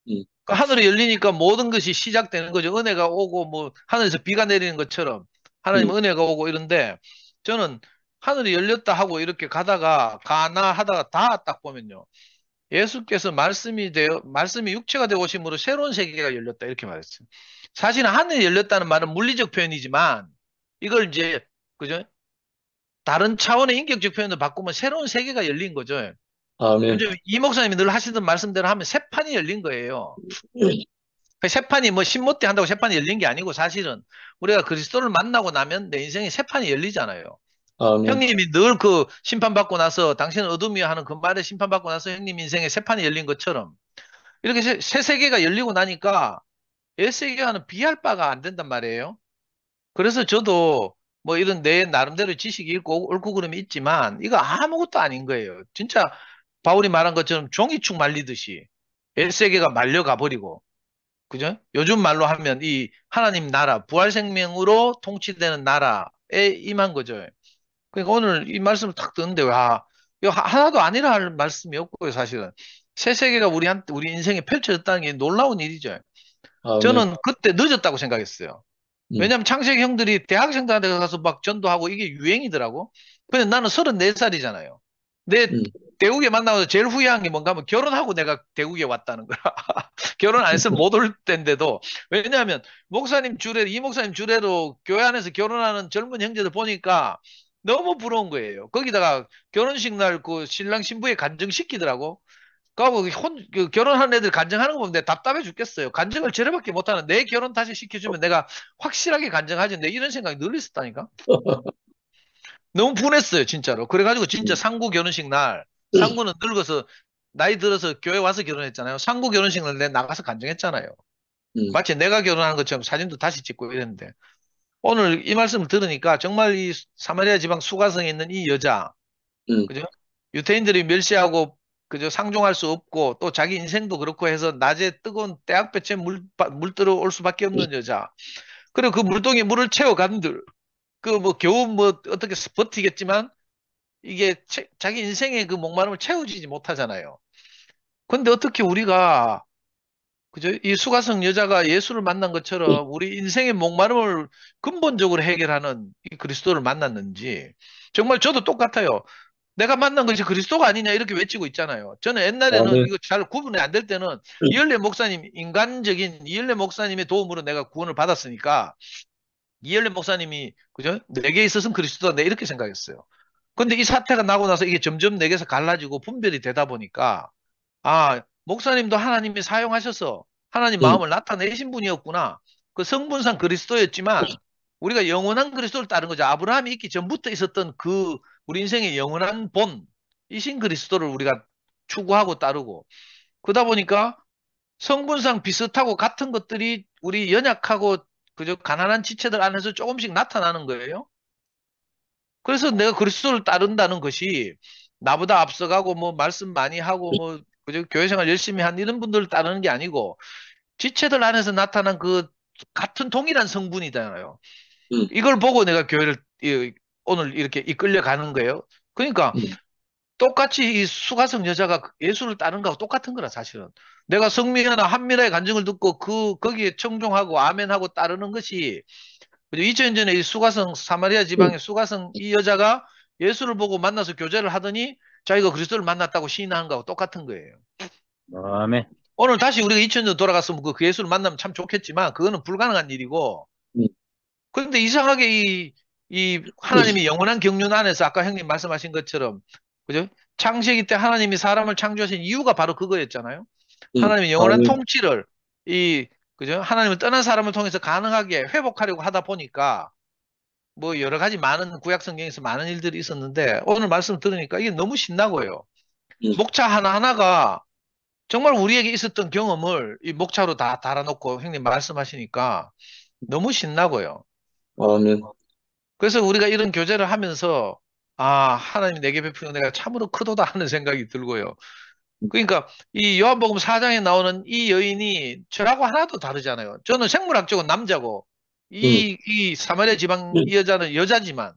음, 그 하늘이 열리니까 모든 것이 시작되는 거죠. 은혜가 오고 뭐 하늘에서 비가 내리는 것처럼 하나님 음, 은혜가 오고 이런데 저는 하늘이 열렸다 하고 이렇게 가다가 가나 하다가 다 딱 보면요. 예수께서 말씀이 육체가 되어 오심으로 새로운 세계가 열렸다 이렇게 말했어요. 사실 하늘이 열렸다는 말은 물리적 표현이지만 이걸 이제 그죠? 다른 차원의 인격적 표현으로 바꾸면 새로운 세계가 열린 거죠. 아멘. 요즘 이 목사님이 늘 하시던 말씀대로 하면 새 판이 열린 거예요. 그 새 판이 뭐 신모때 한다고 새 판이 열린 게 아니고 사실은 우리가 그리스도를 만나고 나면 내 인생에 새 판이 열리잖아요. 아멘. 형님이 늘 그 심판받고 나서 당신은 어둠이야 하는 그 말에 심판받고 나서 형님 인생에 새 판이 열린 것처럼 이렇게 새 세계가 열리고 나니까 옛 세계와는 비할 바가 안 된단 말이에요. 그래서 저도 뭐 이런 내 나름대로 지식이 있고 옳고 그름이 있지만 이거 아무것도 아닌 거예요. 진짜 바울이 말한 것처럼 종이축 말리듯이 옛 세계가 말려가 버리고 그죠? 요즘 말로 하면 이 하나님 나라 부활 생명으로 통치되는 나라에 임한 거죠. 그러니까 오늘 이 말씀을 탁 듣는데 와 이거 하나도 아니라 할 말씀이 없고요. 사실은 새 세계가 우리 인생에 펼쳐졌다는 게 놀라운 일이죠. 아멘. 저는 그때 늦었다고 생각했어요. 음, 왜냐하면 창세기 형들이 대학생들한테 가서 막 전도하고 이게 유행이더라고. 근데 나는 34살이잖아요. 내 음, 대국에 만나서 제일 후회한 게 뭔가 하면 결혼하고 내가 대국에 왔다는 거야. 결혼 안 했으면 못 올 때인데도. 왜냐하면 이 목사님 주례로 교회 안에서 결혼하는 젊은 형제들 보니까 너무 부러운 거예요. 거기다가 결혼식 날 그 신랑 신부에 간증시키더라고. 그하고 그 결혼한 애들 간증하는 거 보면 내가 답답해 죽겠어요. 간증을 저래밖에 못하는 내 결혼 다시 시켜주면 내가 확실하게 간증하지. 내 이런 생각이 늘 있었다니까. 너무 분했어요, 진짜로. 그래가지고 진짜 음, 상구 결혼식 날, 상구는 늙어서 나이 들어서 교회 와서 결혼했잖아요. 상구 결혼식 날 내가 나가서 간증했잖아요. 음, 마치 내가 결혼한 것처럼 사진도 다시 찍고 이랬는데. 오늘 이 말씀을 들으니까 정말 이 사마리아 지방 수가성에 있는 이 여자, 음, 그죠? 유태인들이 멸시하고 그저 상종할 수 없고 또 자기 인생도 그렇고 해서 낮에 뜨거운 때학볕에 물 들어올 수밖에 없는 여자. 그리고 그 물동에 물을 채워간들 그 뭐 겨우 뭐 어떻게 버티겠지만 이게 자기 인생의 그 목마름을 채워지지 못하잖아요. 근데 어떻게 우리가 그죠? 이 수가성 여자가 예수를 만난 것처럼 우리 인생의 목마름을 근본적으로 해결하는 이 그리스도를 만났는지 정말 저도 똑같아요. 내가 만난 것이 그리스도가 아니냐 이렇게 외치고 있잖아요. 저는 옛날에는 아멘. 이거 잘 구분이 안 될 때는 이열래 목사님, 인간적인 이열래 목사님의 도움으로 내가 구원을 받았으니까 이열래 목사님이 그죠? 내게 있어서는 그리스도다. 내 이렇게 생각했어요. 근데 이 사태가 나고 나서 이게 점점 내게서 갈라지고 분별이 되다 보니까 아, 목사님도 하나님이 사용하셔서 하나님 음, 마음을 나타내신 분이었구나. 그 성분상 그리스도였지만 우리가 영원한 그리스도를 따른 거죠. 아브라함이 있기 전부터 있었던 그 우리 인생의 영원한 본이신 그리스도를 우리가 추구하고 따르고 그러다 보니까 성분상 비슷하고 같은 것들이 우리 연약하고 그저 가난한 지체들 안에서 조금씩 나타나는 거예요. 그래서 내가 그리스도를 따른다는 것이 나보다 앞서가고 뭐 말씀 많이 하고 뭐 그저 교회 생활 열심히 한 이런 분들을 따르는 게 아니고 지체들 안에서 나타난 그 같은 동일한 성분이잖아요. 음, 이걸 보고 내가 교회를 오늘 이렇게 이끌려 가는 거예요. 그러니까 음, 똑같이 이 수가성 여자가 예수를 따르는 거하고 똑같은 거라 사실은. 내가 성미하나 한미라의 간증을 듣고 거기에 청종하고 아멘하고 따르는 것이 2000년 전에 이 수가성 사마리아 지방의 수가성 이 여자가 예수를 보고 만나서 교제를 하더니 자기가 그리스도를 만났다고 시인하는 거하고 똑같은 거예요. 아멘. 오늘 다시 우리가 2000년 돌아갔으면 그 예수를 만나면 참 좋겠지만 그거는 불가능한 일이고 음, 그런데 이상하게 이 하나님이 영원한 경륜 안에서 아까 형님 말씀하신 것처럼 그죠? 창세기 때 하나님이 사람을 창조하신 이유가 바로 그거였잖아요. 하나님의 영원한 아멘. 통치를 이 그죠? 하나님을 떠난 사람을 통해서 가능하게 회복하려고 하다 보니까 뭐 여러 가지 많은 구약 성경에서 많은 일들이 있었는데 오늘 말씀 들으니까 이게 너무 신나고요. 음, 목차 하나하나가 정말 우리에게 있었던 경험을 이 목차로 다 달아놓고 형님 말씀하시니까 너무 신나고요. 아멘. 그래서 우리가 이런 교제를 하면서 아, 하나님이 내게 베푸는 내가 참으로 크도다 하는 생각이 들고요. 그러니까 이 요한복음 4장에 나오는 이 여인이 저하고 하나도 다르잖아요. 저는 생물학적으로 남자고 음, 이 사마리아 지방 이 여자는 여자지만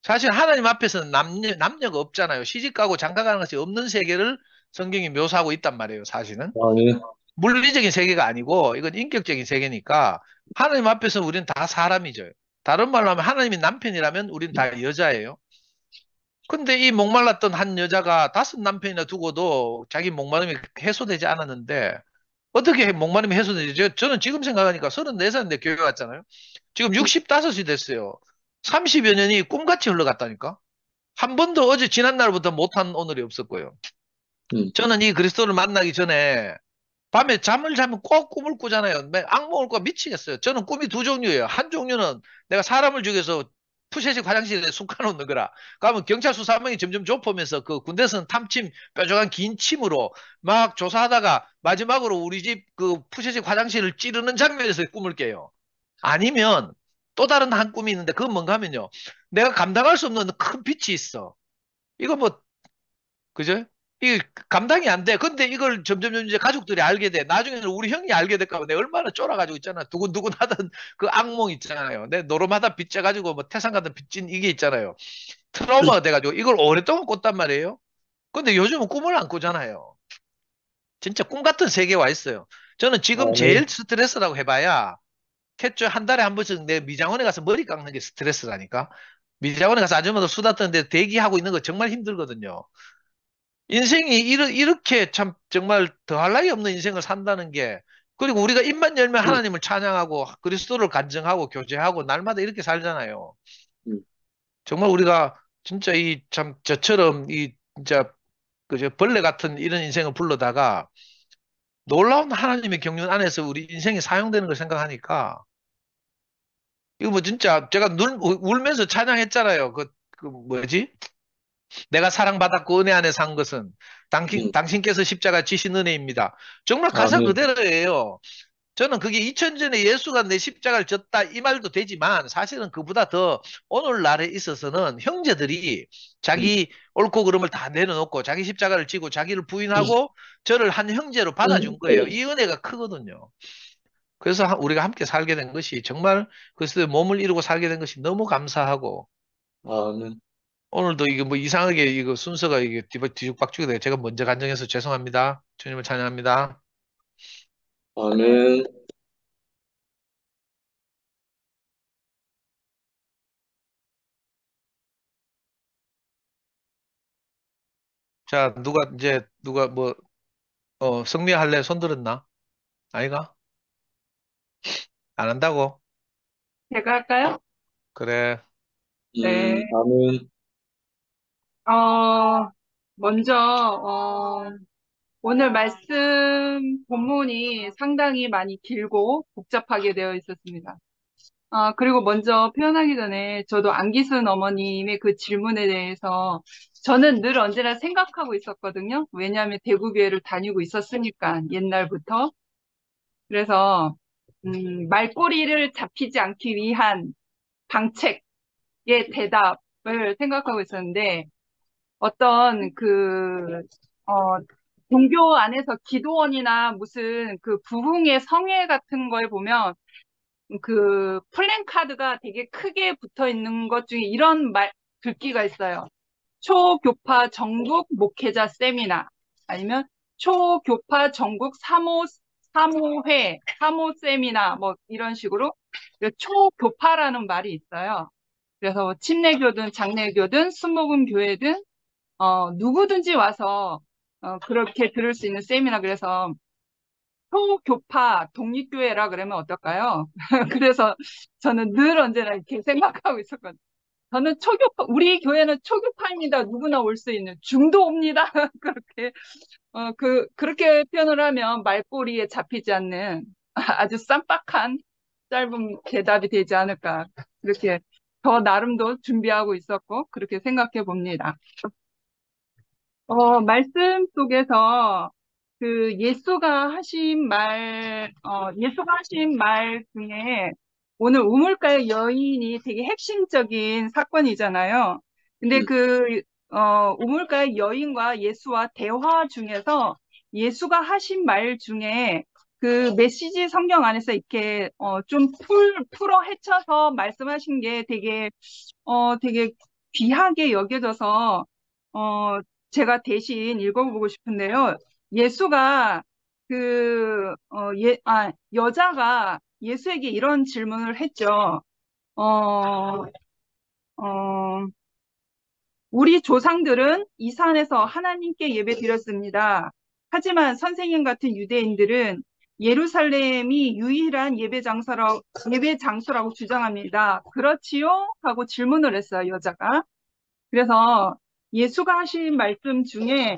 사실 하나님 앞에서는 남녀가 없잖아요. 시집가고 장가가는 것이 없는 세계를 성경이 묘사하고 있단 말이에요, 사실은. 아멘. 물리적인 세계가 아니고 이건 인격적인 세계니까 하나님 앞에서는 우리는 다 사람이죠. 다른 말로 하면 하나님이 남편이라면 우리는 다 여자예요. 근데 이 목말랐던 한 여자가 다섯 남편이나 두고도 자기 목마름이 해소되지 않았는데 어떻게 목마름이 해소되지? 저는 지금 생각하니까 34살인데 교회 왔잖아요. 지금 65이 됐어요. 30여 년이 꿈같이 흘러갔다니까. 한 번도 어제 지난날부터 못한 오늘이 없었고요. 음, 저는 이 그리스도를 만나기 전에 밤에 잠을 자면 꼭 꿈을 꾸잖아요. 악몽을 꿔 미치겠어요. 저는 꿈이 두 종류예요. 한 종류는 내가 사람을 죽여서 푸세식 화장실에 숨겨놓는 거라. 그러면 경찰 수사망이 점점 좁으면서 그 군대에서는 탐침, 뾰족한 긴 침으로 막 조사하다가 마지막으로 우리 집 그 푸세식 화장실을 찌르는 장면에서 꿈을 깨요. 아니면 또 다른 한 꿈이 있는데 그건 뭔가 하면요. 내가 감당할 수 없는 큰 빛이 있어. 이거 뭐 그죠? 이게 감당이 안 돼. 근데 이걸 점점 이제 가족들이 알게 돼. 나중에는 우리 형이 알게 될까 봐 내가 얼마나 쫄아가지고 있잖아. 두근두근 하던 그 악몽 있잖아요. 내 노름하다 빚져가지고 뭐 태산 같은 빚진 이게 있잖아요. 트라우마가 돼가지고 이걸 오랫동안 꿨단 말이에요. 근데 요즘은 꿈을 안 꾸잖아요. 진짜 꿈 같은 세계에 와 있어요. 저는 지금 아멘. 제일 스트레스라고 해봐야 캣주 한 달에 한 번씩 내 미장원에 가서 머리 깎는 게 스트레스라니까. 미장원에 가서 아줌마들 수다 떠는데 대기하고 있는 거 정말 힘들거든요. 인생이 이렇게 참 정말 더할 나위 없는 인생을 산다는 게 그리고 우리가 입만 열면 하나님을 찬양하고 그리스도를 간증하고 교제하고 날마다 이렇게 살잖아요. 음, 정말 우리가 진짜 이 참 저처럼 이 진짜 그저 벌레 같은 이런 인생을 불러다가 놀라운 하나님의 경륜 안에서 우리 인생이 사용되는 걸 생각하니까 이거 뭐 진짜 제가 울면서 찬양했잖아요. 그 뭐지? 내가 사랑받았고 은혜 안에 산 것은 음, 당신께서 십자가 지신 은혜입니다. 정말 가사 아멘. 그대로예요. 저는 그게 2000년 전에 예수가 내 십자가를 졌다 이 말도 되지만 사실은 그보다 더 오늘날에 있어서는 형제들이 음, 자기 옳고 그름을 다 내려놓고 자기 십자가를 지고 자기를 부인하고 저를 한 형제로 받아준 거예요. 이 은혜가 크거든요. 그래서 우리가 함께 살게 된 것이 정말 그리스도의 몸을 이루고 살게 된 것이 너무 감사하고 아멘. 오늘도 이게 뭐 이상하게 이거 순서가 이게 뒤죽박죽이 돼요. 제가 먼저 간증해서 죄송합니다. 주님을 찬양합니다. 아멘. 자, 누가 뭐, 성미 할래? 손 들었나? 아이가? 안 한다고? 제가 할까요? 그래. 네. 아멘. 먼저, 오늘 말씀 본문이 상당히 많이 길고 복잡하게 되어 있었습니다. 그리고 먼저 표현하기 전에 저도 안기순 어머님의 그 질문에 대해서 저는 늘 언제나 생각하고 있었거든요. 왜냐하면 대구교회를 다니고 있었으니까, 옛날부터. 그래서, 말꼬리를 잡히지 않기 위한 방책의 대답을 생각하고 있었는데, 어떤 종교 안에서 기도원이나 무슨 그 부흥의 성회 같은 거에 보면 그 플랜카드가 되게 크게 붙어 있는 것 중에 이런 글귀가 있어요. 초교파 전국 목회자 세미나 아니면 초교파 전국 사모회, 사모 세미나 뭐 이런 식으로 초교파라는 말이 있어요. 그래서 침례교든 장례교든 순복음 교회든 누구든지 와서 그렇게 들을 수 있는 세미나. 그래서 초교파 독립교회라 그러면 어떨까요? 그래서 저는 늘 언제나 이렇게 생각하고 있었거든요. 저는 초교파, 우리 교회는 초교파입니다. 누구나 올 수 있는 중도옵니다. 그렇게 그렇게 표현을 하면 말꼬리에 잡히지 않는 아주 쌈박한 짧은 대답이 되지 않을까. 그렇게 나름도 준비하고 있었고 그렇게 생각해 봅니다. 말씀 속에서 예수가 하신 말 중에 오늘 우물가의 여인이 되게 핵심적인 사건이잖아요. 근데 우물가의 여인과 예수와 대화 중에서 예수가 하신 말 중에 그 메시지 성경 안에서 이렇게, 좀 풀어 헤쳐서 말씀하신 게 되게 귀하게 여겨져서, 제가 대신 읽어보고 싶은데요. 예수가 여자가 예수에게 이런 질문을 했죠. 어, 어, 우리 조상들은 이 산에서 하나님께 예배 드렸습니다. 하지만 선생님 같은 유대인들은 예루살렘이 유일한 예배 장소라고 주장합니다. 그렇지요? 하고 질문을 했어요, 여자가. 그래서 예수가 하신 말씀 중에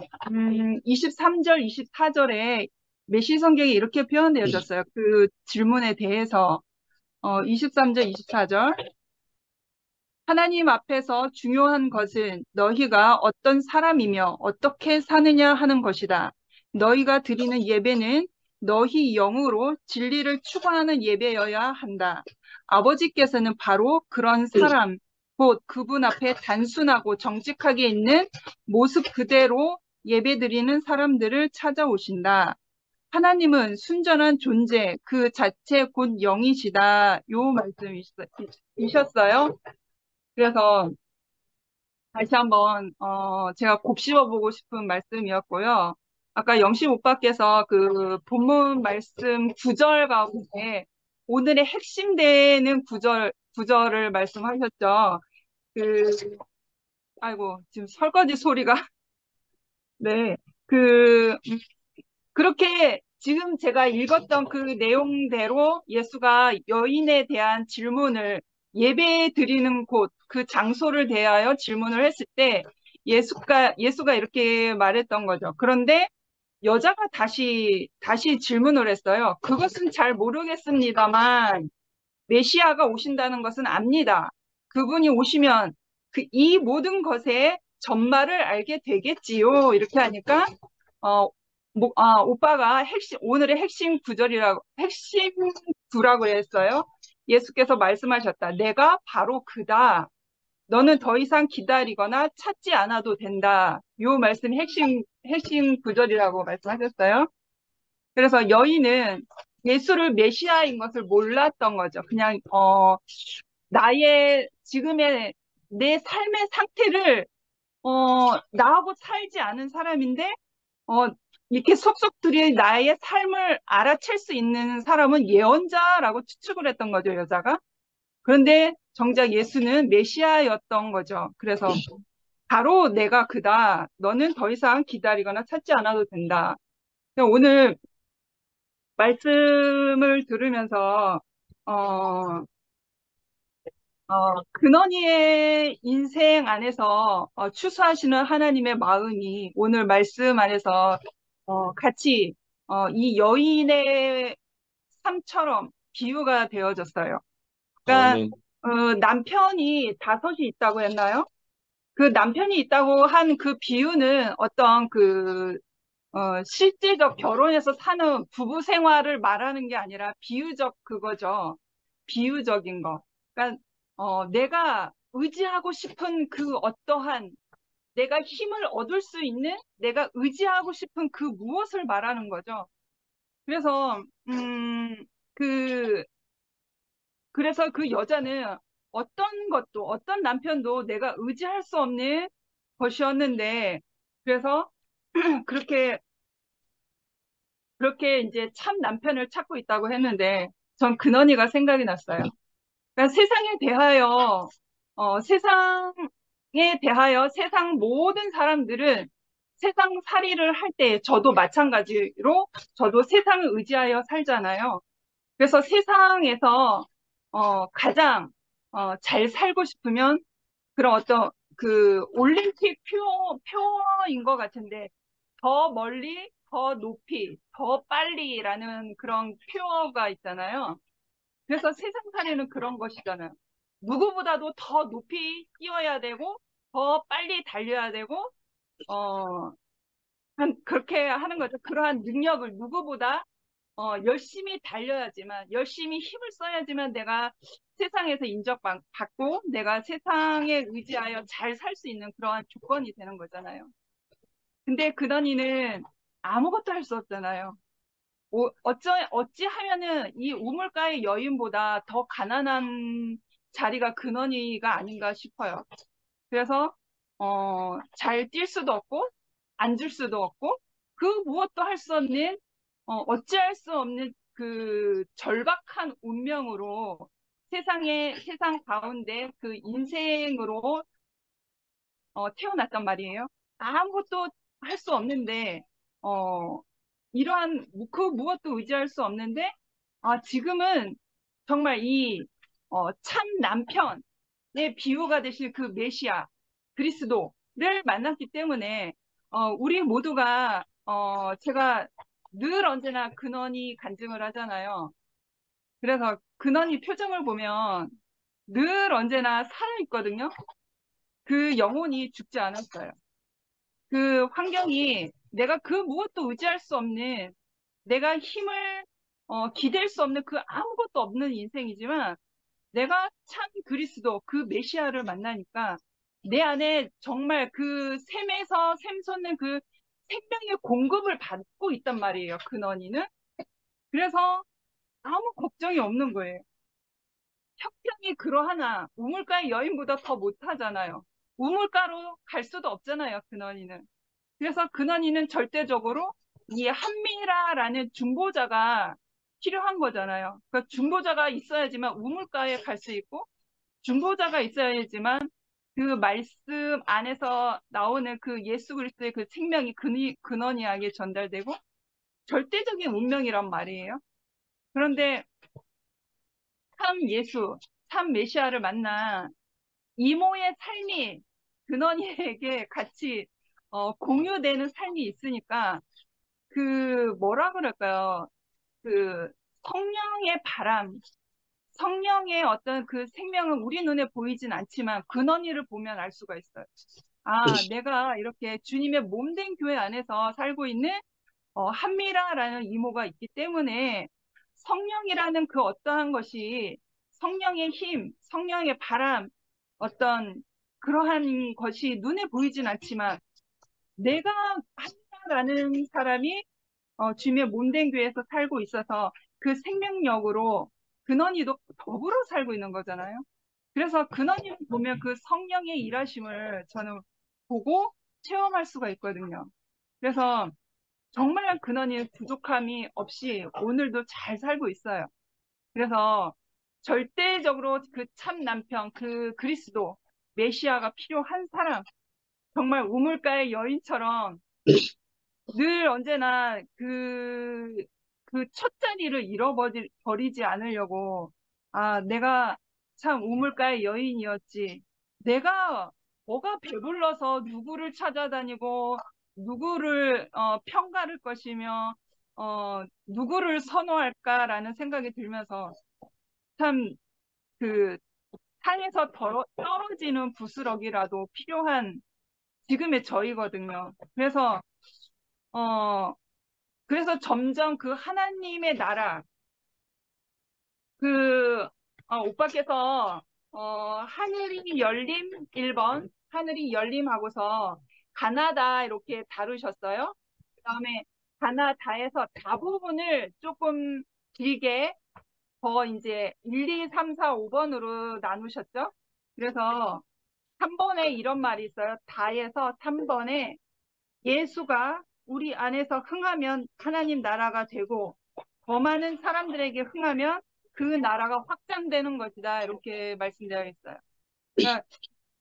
23절, 24절에 메시 성경에 이렇게 표현되어졌어요. 그 질문에 대해서 23절, 24절. 하나님 앞에서 중요한 것은 너희가 어떤 사람이며 어떻게 사느냐 하는 것이다. 너희가 드리는 예배는 너희 영으로 진리를 추구하는 예배여야 한다. 아버지께서는 바로 그런 사람, 곧 그분 앞에 단순하고 정직하게 있는 모습 그대로 예배드리는 사람들을 찾아오신다. 하나님은 순전한 존재, 그 자체 곧 영이시다. 요 말씀이셨어요. 그래서 다시 한번 제가 곱씹어보고 싶은 말씀이었고요. 아까 영식 오빠께서 그 본문 말씀 구절 가운데 오늘의 핵심 되는 구절을 말씀하셨죠. 아이고, 지금 설거지 소리가. 네. 그렇게 지금 제가 읽었던 그 내용대로 예수가 여인에 대한 질문을 예배 드리는 곳, 그 장소를 대하여 질문을 했을 때 예수가 이렇게 말했던 거죠. 그런데 여자가 다시 질문을 했어요. 그것은 잘 모르겠습니다만 메시아가 오신다는 것은 압니다. 그분이 오시면 이 모든 것의 전말을 알게 되겠지요. 이렇게 하니까 오빠가 오늘의 핵심 구라고 했어요. 예수께서 말씀하셨다. 내가 바로 그다. 너는 더 이상 기다리거나 찾지 않아도 된다. 요 말씀이 핵심 구절이라고 말씀하셨어요. 그래서 여인은 예수를 메시아인 것을 몰랐던 거죠. 그냥, 지금의 내 삶의 상태를 나하고 살지 않은 사람인데 이렇게 속속들이 나의 삶을 알아챌 수 있는 사람은 예언자라고 추측을 했던 거죠, 여자가. 그런데 정작 예수는 메시아였던 거죠. 그래서 바로 내가 그다. 너는 더 이상 기다리거나 찾지 않아도 된다. 오늘 말씀을 들으면서 근원이의 인생 안에서 추수하시는 하나님의 마음이 오늘 말씀 안에서 같이 이 여인의 삶처럼 비유가 되어졌어요. 그러니까 아멘. 남편이 5이 있다고 했나요? 그 남편이 있다고 한 그 비유는 어떤 실제적 결혼해서 사는 부부 생활을 말하는 게 아니라 비유적 그거죠. 비유적인 거. 그러니까 내가 의지하고 싶은 그 어떠한 내가 힘을 얻을 수 있는 내가 의지하고 싶은 그 무엇을 말하는 거죠. 그래서 그래서 그 여자는 어떤 남편도 내가 의지할 수 없는 것이었는데 그래서 그렇게 이제 참 남편을 찾고 있다고 했는데 전 근언니가 생각이 났어요. 그러니까 세상에 대하여 세상 모든 사람들은 세상 살이를 할 때 저도 마찬가지로 저도 세상을 의지하여 살잖아요. 그래서 세상에서 가장 잘 살고 싶으면 그런 어떤 그 올림픽 표어인 것 같은데 더 멀리, 더 높이, 더 빨리라는 그런 표어가 있잖아요. 그래서 세상살이는 그런 것이잖아요. 누구보다도 더 높이 뛰어야 되고, 더 빨리 달려야 되고, 그렇게 하는 거죠. 그러한 능력을 누구보다 열심히 달려야지만, 열심히 힘을 써야지만 내가 세상에서 인정받고, 내가 세상에 의지하여 잘 살 수 있는 그러한 조건이 되는 거잖아요. 근데 근원이는 아무것도 할 수 없잖아요. 어찌하면은 이 우물가의 여인보다 더 가난한 자리가 근원이가 아닌가 싶어요. 그래서 잘 뛸 수도 없고 앉을 수도 없고 그 무엇도 할 수 없는 어찌할 수 없는 그 절박한 운명으로 세상 가운데 그 인생으로 태어났단 말이에요. 아무것도 할 수 없는데 이러한 그 무엇도 의지할 수 없는데 지금은 정말 이 참 남편의 비유가 되실 그 메시아 그리스도를 만났기 때문에 우리 모두가 제가 늘 언제나 근원이 간증을 하잖아요. 그래서 근원이 표정을 보면 늘 언제나 살아있거든요. 그 영혼이 죽지 않았어요. 그 환경이 내가 그 무엇도 의지할 수 없는 내가 힘을 기댈 수 없는 그 아무것도 없는 인생이지만 내가 참 그리스도 그 메시아를 만나니까 내 안에 정말 그 샘에서 샘솟는 그 생명의 공급을 받고 있단 말이에요. 근원이는. 그래서 아무 걱정이 없는 거예요. 형편이 그러하나 우물가의 여인보다 더 못하잖아요. 우물가로 갈 수도 없잖아요. 근원이는. 그래서 근원이는 절대적으로 이 한미라라는 중보자가 필요한 거잖아요. 그러니까 중보자가 있어야지만 우물가에 갈 수 있고 중보자가 있어야지만 그 말씀 안에서 나오는 그 예수 그리스도의 그 생명이 근원이하게 전달되고 절대적인 운명이란 말이에요. 그런데 참 메시아를 만나 이모의 삶이 근원이에게 같이 공유되는 삶이 있으니까 그 뭐라 그럴까요? 그 성령의 바람, 성령의 어떤 그 생명은 우리 눈에 보이진 않지만 근원이를 보면 알 수가 있어요. 내가 이렇게 주님의 몸된 교회 안에서 살고 있는 한미라라는 이모가 있기 때문에 성령이라는 그 어떠한 것이 성령의 힘, 성령의 바람, 어떤 그러한 것이 눈에 보이진 않지만 내가 한미라라는 사람이 주님의 몸된 교회에서 살고 있어서 그 생명력으로 근원이도 더불어 살고 있는 거잖아요. 그래서 근원님 보면 그 성령의 일하심을 저는 보고 체험할 수가 있거든요. 그래서 정말 근원님 부족함이 없이 오늘도 잘 살고 있어요. 그래서 절대적으로 그 참 남편, 그 그리스도, 메시아가 필요한 사람, 정말 우물가의 여인처럼 늘 언제나 그 첫자리를 잃어버리지 않으려고, 아, 내가 참 우물가의 여인이었지. 내가 뭐가 배불러서 누구를 찾아다니고, 누구를 평가할 것이며, 누구를 선호할까라는 생각이 들면서 참 그 산에서 떨어지는 부스러기라도 필요한 지금의 저희거든요. 어, 그래서 점점 그 하나님의 나라, 그, 오빠께서, 하늘이 열림 1번, 하늘이 열림 하고서 가나다 이렇게 다루셨어요. 그 다음에 가나다에서 다부분을 조금 길게 더 이제 1, 2, 3, 4, 5번으로 나누셨죠. 그래서 3번에 이런 말이 있어요. 다에서 3번에 예수가 우리 안에서 흥하면 하나님 나라가 되고 더 많은 사람들에게 흥하면 그 나라가 확장되는 것이다. 이렇게 말씀되어 있어요. 그러니까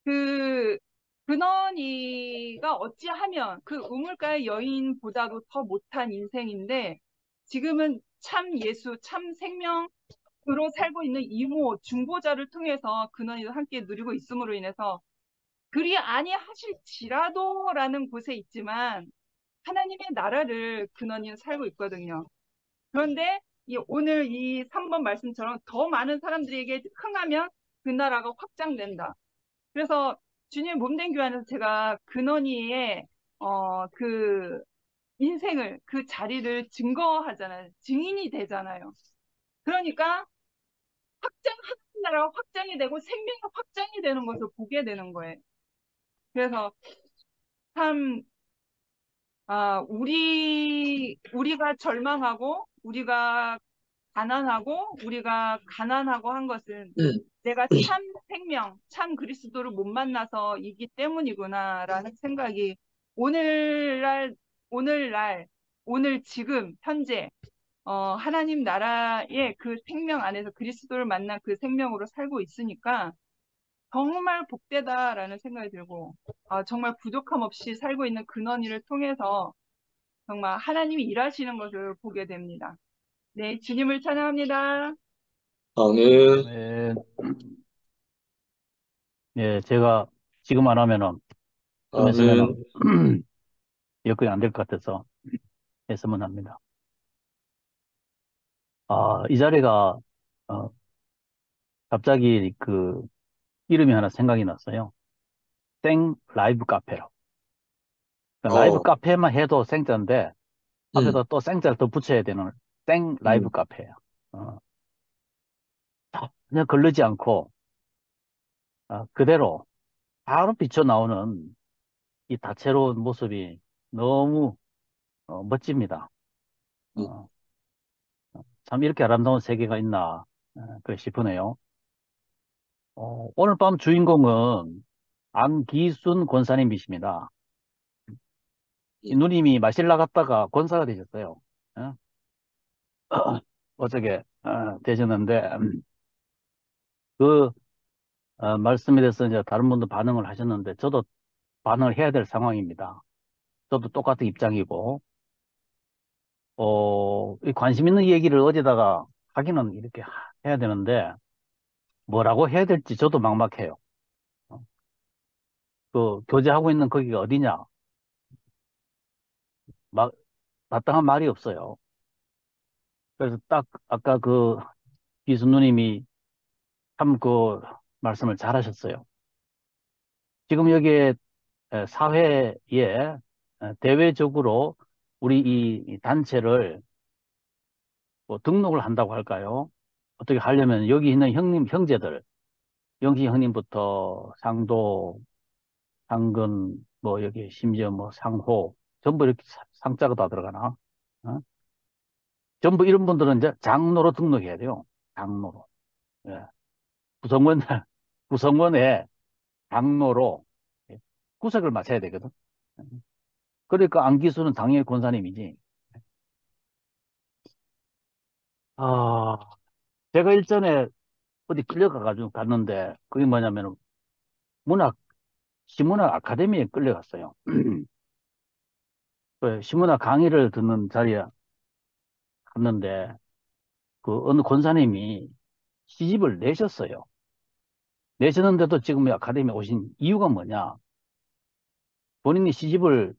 그 근원이가 어찌하면 그 우물가의 여인보다도 더 못한 인생인데 지금은 참 예수, 참 생명으로 살고 있는 이모, 중보자를 통해서 근원이도 함께 누리고 있음으로 인해서 그리 아니하실지라도라는 곳에 있지만 하나님의 나라를 근원이 살고 있거든요. 그런데 오늘 이 3번 말씀처럼 더 많은 사람들에게 흥하면 그 나라가 확장된다. 그래서 주님 몸된 교회에서 제가 근원이의 그 인생을 그 자리를 증거하잖아요. 증인이 되잖아요. 그러니까 하나님 나라가 확장이 되고 생명이 확장이 되는 것을 보게 되는 거예요. 그래서 참 우리가 절망하고, 우리가 가난하고 한 것은 내가 참 생명, 참 그리스도를 못 만나서이기 때문이구나라는 생각이 오늘 지금, 현재, 하나님 나라의 그 생명 안에서 그리스도를 만난 그 생명으로 살고 있으니까 정말 복되다라는 생각이 들고, 정말 부족함 없이 살고 있는 근원이를 통해서 정말 하나님이 일하시는 것을 보게 됩니다. 네, 주님을 찬양합니다. 아멘. 네, 예, 제가 지금 안 하면은 좀 있으면은 아멘. 여건이 안 될 것 같아서 했으면 합니다. 이 자리가 갑자기 그 이름이 하나 생각이 났어요. 생 라이브 카페로. 그러니까 라이브 어, 카페만 해도 생자인데 음, 앞에다 또 생자를 더 붙여야 되는 생 라이브 음, 카페예요. 그냥 걸르지 않고 그대로 바로 비쳐 나오는 이 다채로운 모습이 너무 멋집니다. 음, 어, 참 이렇게 아름다운 세계가 있나 그래 싶으네요. 오늘 밤 주인공은 안기순 권사님이십니다. 이 누님이 마실 나갔다가 권사가 되셨어요. 어? 어저께 되셨는데 그 말씀에 대해서 이제 다른 분도 반응을 하셨는데 저도 반응을 해야 될 상황입니다. 저도 똑같은 입장이고 이 관심 있는 얘기를 어디다가 하기는 이렇게 해야 되는데 뭐라고 해야 될지 저도 막막해요. 어, 그 교제하고 있는 거기가 어디냐? 막 마땅한 말이 없어요. 그래서 딱 아까 그 기수 누님이 참 그 말씀을 잘 하셨어요. 지금 여기에 사회에 대외적으로 우리 이 단체를 뭐 등록을 한다고 할까요? 어떻게 하려면 여기 있는 형제들, 영희 형님부터 상도, 상근, 뭐 여기 심지어 뭐 상호, 전부 이렇게 상자가 다 들어가나? 어? 전부 이런 분들은 이제 장로로 등록해야 돼요. 장로로. 예. 구성원, 구성원의 장로로 구석을 맞춰야 되거든. 그러니까 안기수는 당연히 권사님이지. 아, 제가 일전에 어디 끌려가가지고 갔는데, 그게 뭐냐면, 문학, 시문학 아카데미에 끌려갔어요. 그 시문학 강의를 듣는 자리에 갔는데, 그 어느 권사님이 시집을 내셨어요. 내셨는데도 지금 이 아카데미에 오신 이유가 뭐냐? 본인이 시집을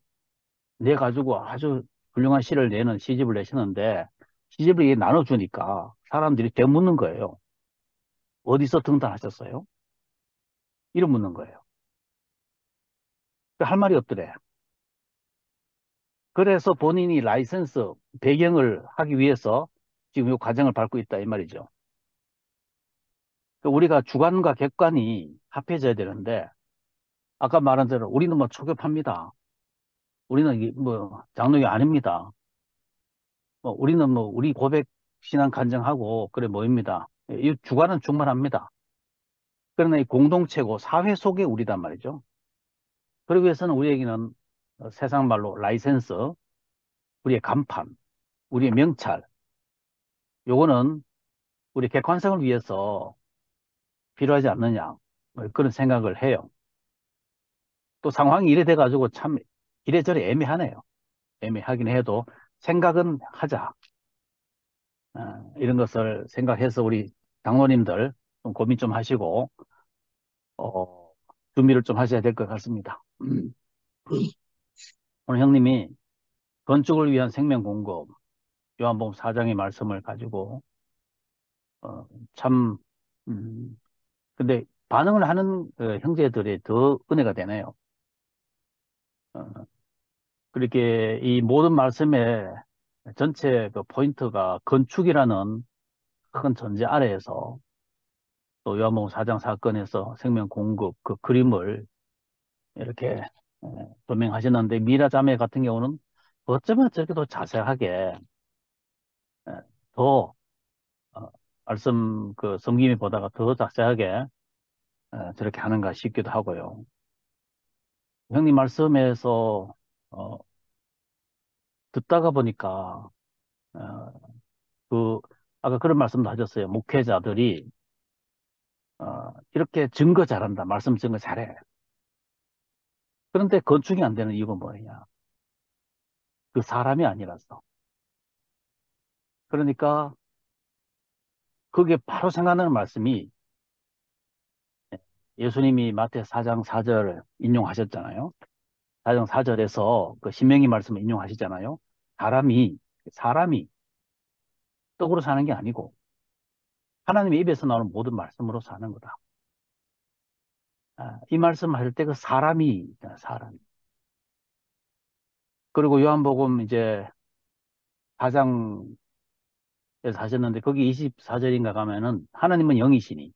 내가지고 아주 훌륭한 시를 내는 시집을 내셨는데, 시집을 이게 나눠주니까 사람들이 되묻는 거예요. 어디서 등단하셨어요? 이름 묻는 거예요. 할 말이 없더래. 그래서 본인이 라이센스 배경을 하기 위해서 지금 이 과정을 밟고 있다 이 말이죠. 우리가 주관과 객관이 합해져야 되는데 아까 말한 대로 우리는 뭐 초급합니다. 우리는 뭐 장로교 아닙니다. 우리는 뭐 우리 고백 신앙 간증하고 그래 모입니다. 이 주관은 충분합니다. 그러나 이 공동체고 사회 속의 우리단 말이죠. 그러기 위해서는 우리에게는 세상 말로 라이센스, 우리의 간판, 우리의 명찰, 요거는 우리 객관성을 위해서 필요하지 않느냐 그런 생각을 해요. 또 상황이 이래 돼가지고 참 이래저래 애매하네요. 애매하긴 해도 생각은 하자. 이런 것을 생각해서 우리 장로님들 좀 고민 좀 하시고 준비를 좀 하셔야 될 것 같습니다. 오늘 형님이 건축을 위한 생명 공급 요한복음 4장의 말씀을 가지고 참 근데 반응을 하는 형제들이 더 은혜가 되네요. 그렇게 이 모든 말씀의 전체 그 포인트가 건축이라는 큰 전제 아래에서 또 요한복음 4장 사건에서 생명 공급 그 그림을 이렇게 조명하셨는데 미라 자매 같은 경우는 어쩌면 저렇게 더 자세하게 더 말씀 그 섬김이 보다가 더 자세하게 저렇게 하는가 싶기도 하고요. 형님 말씀에서 듣다가 보니까 어, 그 아까 그런 말씀도 하셨어요. 목회자들이 이렇게 증거 잘한다. 말씀 증거 잘해. 그런데 건축이 안 되는 이유가 뭐냐? 그 사람이 아니라서. 그러니까 그게 바로 생각나는 말씀이 예수님이 마태 4장 4절 인용하셨잖아요. 4장 4절에서 그 신명기 말씀을 인용하시잖아요. 사람이 떡으로 사는 게 아니고 하나님의 입에서 나오는 모든 말씀으로 사는 거다. 이 말씀 하실 때 그 사람이. 그리고 요한복음 이제 4장에서 하셨는데 거기 24절인가 가면은 하나님은 영이시니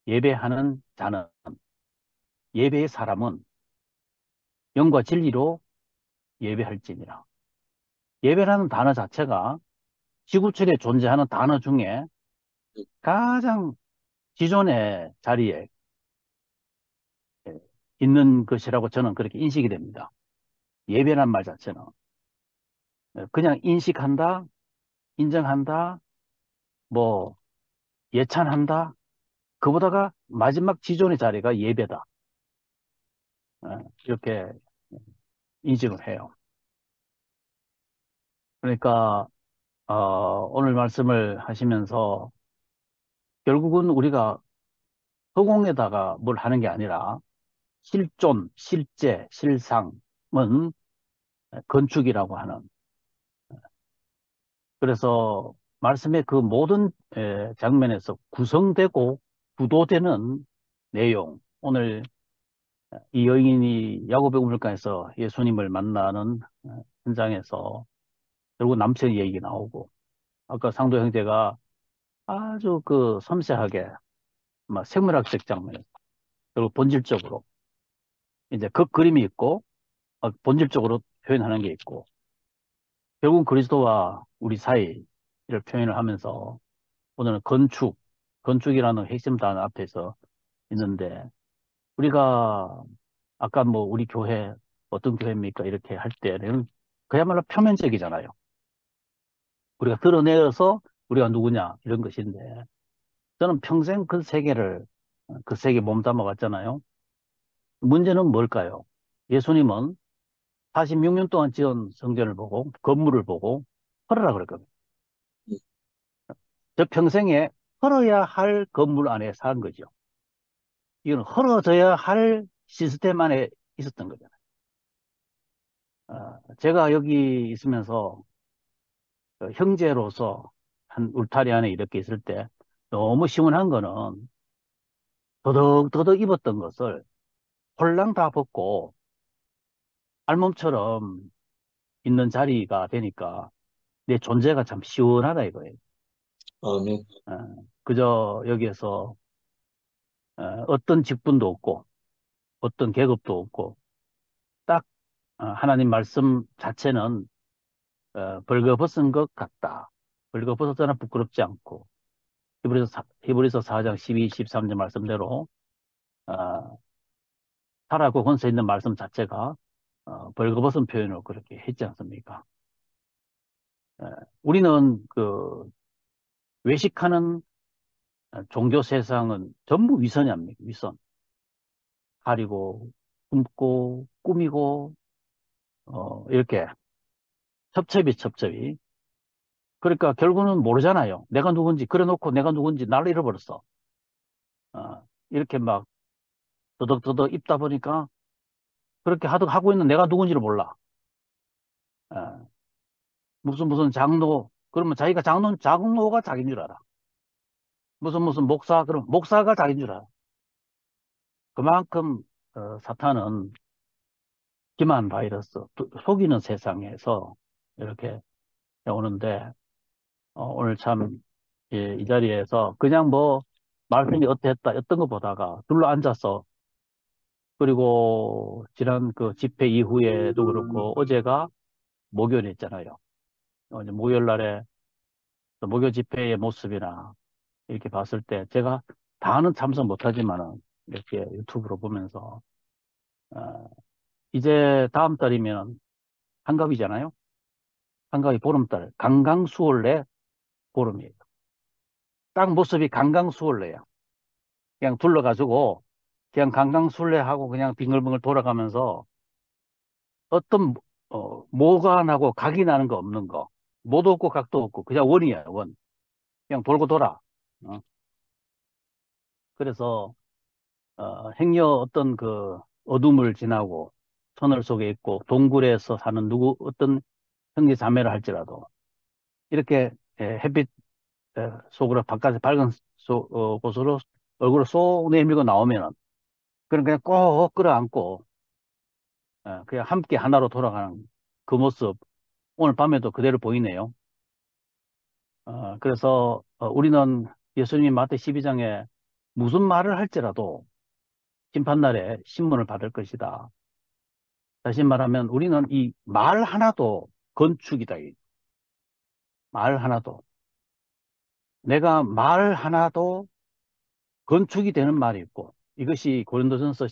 예배하는 자는 예배의 사람은 영과 진리로 예배할지니라. 예배라는 단어 자체가 지구촌에 존재하는 단어 중에 가장 기존의 자리에 있는 것이라고 저는 그렇게 인식이 됩니다. 예배란 말 자체는 그냥 인식한다, 인정한다, 뭐 예찬한다. 그보다가 마지막 지존의 자리가 예배다. 이렇게 인식을 해요. 그러니까 오늘 말씀을 하시면서 결국은 우리가 허공에다가 뭘 하는 게 아니라 실존, 실제, 실상은 건축이라고 하는. 그래서 말씀의 그 모든 장면에서 구성되고 구도되는 내용. 오늘 이 여인이 야곱의 우물가에서 예수님을 만나는 현장에서 결국 남편 얘기 나오고 아까 상도 형제가 아주 그 섬세하게 막 생물학적 장면 그리고 본질적으로 이제 그 그림이 있고 본질적으로 표현하는 게 있고 결국 그리스도와 우리 사이를 표현을 하면서 오늘은 건축이라는 핵심 단어 앞에서 있는데, 우리가 아까 뭐 우리 교회 어떤 교회입니까? 이렇게 할 때는 그야말로 표면적이잖아요. 우리가 드러내어서 우리가 누구냐 이런 것인데, 저는 평생 그 세계에 몸담아 왔잖아요. 문제는 뭘까요? 예수님은 46년 동안 지은 성전을 보고 건물을 보고 헐어라 그랬거든요. 저 평생에 헐어야 할 건물 안에 산 거죠. 이건 헐어져야 할 시스템 안에 있었던 거잖아요. 제가 여기 있으면서 형제로서 한 울타리 안에 이렇게 있을 때 너무 시원한 거는 더덕더덕 입었던 것을 홀랑 다 벗고 알몸처럼 있는 자리가 되니까 내 존재가 참 시원하다 이거예요. 아멘. 그저 여기에서 어떤 직분도 없고 어떤 계급도 없고 딱 하나님 말씀 자체는 벌거벗은 것 같다. 벌거벗었잖아 부끄럽지 않고 히브리서 4장 12, 13절 말씀대로 어, 살아고 건서 있는 말씀 자체가 벌거벗은 표현으로 그렇게 했지 않습니까? 어, 우리는 그 외식하는 종교 세상은 전부 위선이 아닙니까? 위선. 가리고 꿈고 꾸미고 이렇게 첩첩이 그러니까 결국은 모르잖아요. 내가 누군지 그래 놓고 내가 누군지 나를 잃어버렸어. 이렇게 막 더덕더덕 입다 보니까 그렇게 하고 있는 내가 누군지를 몰라. 어, 무슨 장로 그러면 자기가 장로가 자기인 줄 알아. 무슨 목사 그럼 목사가 자기인 줄 알아. 그만큼 사탄은 기만 바이러스 속이는 세상에서 이렇게 오는데 오늘 참 이 자리에서 그냥 뭐 말씀이 어땠다 어떤 거 보다가 둘러 앉아서 그리고 지난 그 집회 이후에도 그렇고 어제가 목요일이었잖아요. 이제 목요일 날에 또 목요 집회의 모습이나 이렇게 봤을 때 제가 다는 참석 못하지만은 이렇게 유튜브로 보면서 어, 이제 다음 달이면 한갑이잖아요. 한갑이 보름달 강강수월래 보름이에요. 딱 모습이 강강수월래야. 그냥 둘러가지고 그냥 강강술래하고 그냥 빙글빙글 돌아가면서 어떤 모가 나고 각이 나는 거 없는 거 모도 없고 각도 없고 그냥 원이야 원 그냥 돌고 돌아 그래서 행여 어떤 그 어둠을 지나고 터널 속에 있고 동굴에서 사는 누구 어떤 형제 자매를 할지라도 이렇게 햇빛 속으로 바깥에 밝은 곳으로 얼굴을 쏙 내밀고 나오면은 그냥 꼭 끌어안고 그냥 함께 하나로 돌아가는 그 모습 오늘 밤에도 그대로 보이네요. 그래서 우리는 예수님 마태 12장에 무슨 말을 할지라도 심판날에 신문을 받을 것이다. 다시 말하면 우리는 이 말 하나도 건축이다. 말 하나도. 내가 말 하나도 건축이 되는 말이 있고 이것이 고린도전서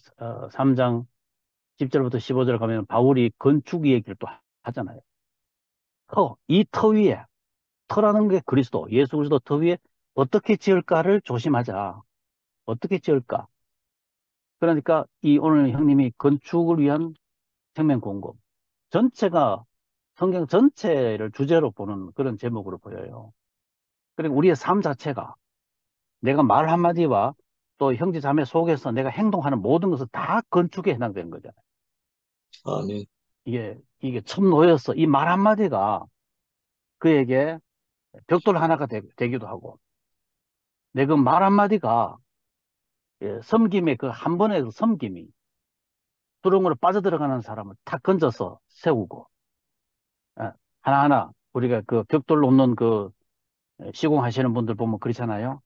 3장 10절부터 15절 가면 바울이 건축 얘기를 또 하잖아요. 이 터 위에 터라는 게 그리스도, 예수 그리스도 터 위에 어떻게 지을까를 조심하자. 어떻게 지을까? 그러니까 이 오늘 형님이 건축을 위한 생명 공급 전체가 성경 전체를 주제로 보는 그런 제목으로 보여요. 그리고 우리의 삶 자체가 내가 말 한마디와 또 형제 자매 속에서 내가 행동하는 모든 것은 다 건축에 해당되는 거잖아요. 아멘. 이게 첨 놓였어. 이 말 한마디가 그에게 벽돌 하나가 되기도 하고 내 그 말 한마디가 섬김의 그 한 번의 그 섬김이 수렁으로 빠져들어가는 사람을 탁 건져서 세우고 하나하나 우리가 그 벽돌 놓는 그 시공하시는 분들 보면 그렇잖아요.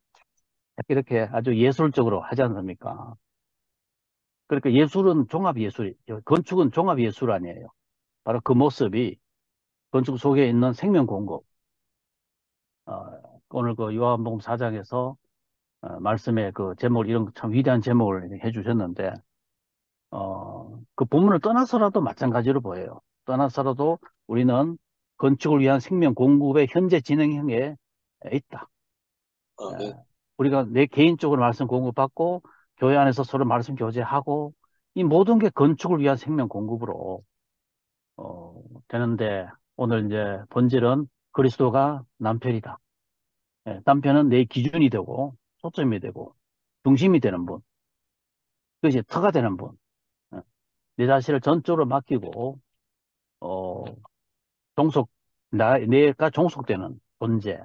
이렇게 아주 예술적으로 하지 않습니까? 그러니까 예술은 종합 예술, 건축은 종합 예술 아니에요. 바로 그 모습이 건축 속에 있는 생명 공급. 오늘 그 요한복음 4장에서 말씀의 그 제목을 이런 참 위대한 제목을 해주셨는데, 그 본문을 떠나서라도 마찬가지로 보여요. 떠나서라도 우리는 건축을 위한 생명 공급의 현재 진행형에 있다. 아멘. 우리가 내 개인적으로 말씀 공급받고 교회 안에서 서로 말씀 교제하고 이 모든 게 건축을 위한 생명 공급으로 되는데 오늘 이제 본질은 그리스도가 남편이다. 남편은 내 기준이 되고 초점이 되고 중심이 되는 분. 그것이 터가 되는 분. 내 자신을 전적으로 맡기고 내가 종속되는 존재.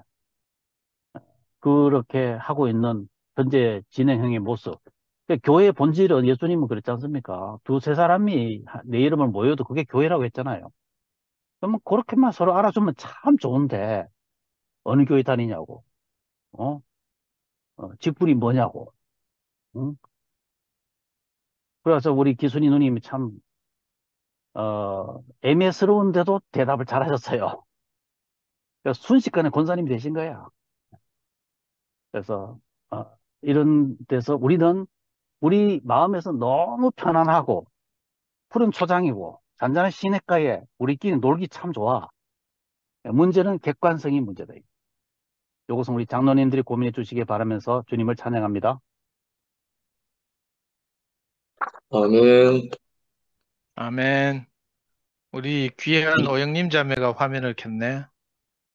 그렇게 하고 있는 현재 진행형의 모습. 그러니까 교회의 본질은 예수님은 그랬지 않습니까? 두세 사람이 내 이름을 모여도 그게 교회라고 했잖아요. 그러면 그렇게만 서로 알아주면 참 좋은데 어느 교회 다니냐고, 직분이 뭐냐고. 응? 그래서 우리 기순이 누님이 참 애매스러운데도 대답을 잘하셨어요. 그래서 순식간에 권사님이 되신 거야. 그래서 이런 데서 우리는 우리 마음에서 너무 편안하고 푸른 초장이고 잔잔한 시냇가에 우리끼리 놀기 참 좋아. 문제는 객관성이 문제다. 이것은 우리 장로님들이 고민해 주시기 바라면서 주님을 찬양합니다. 아멘. 아멘. 우리 귀한 오영님 자매가 화면을 켰네.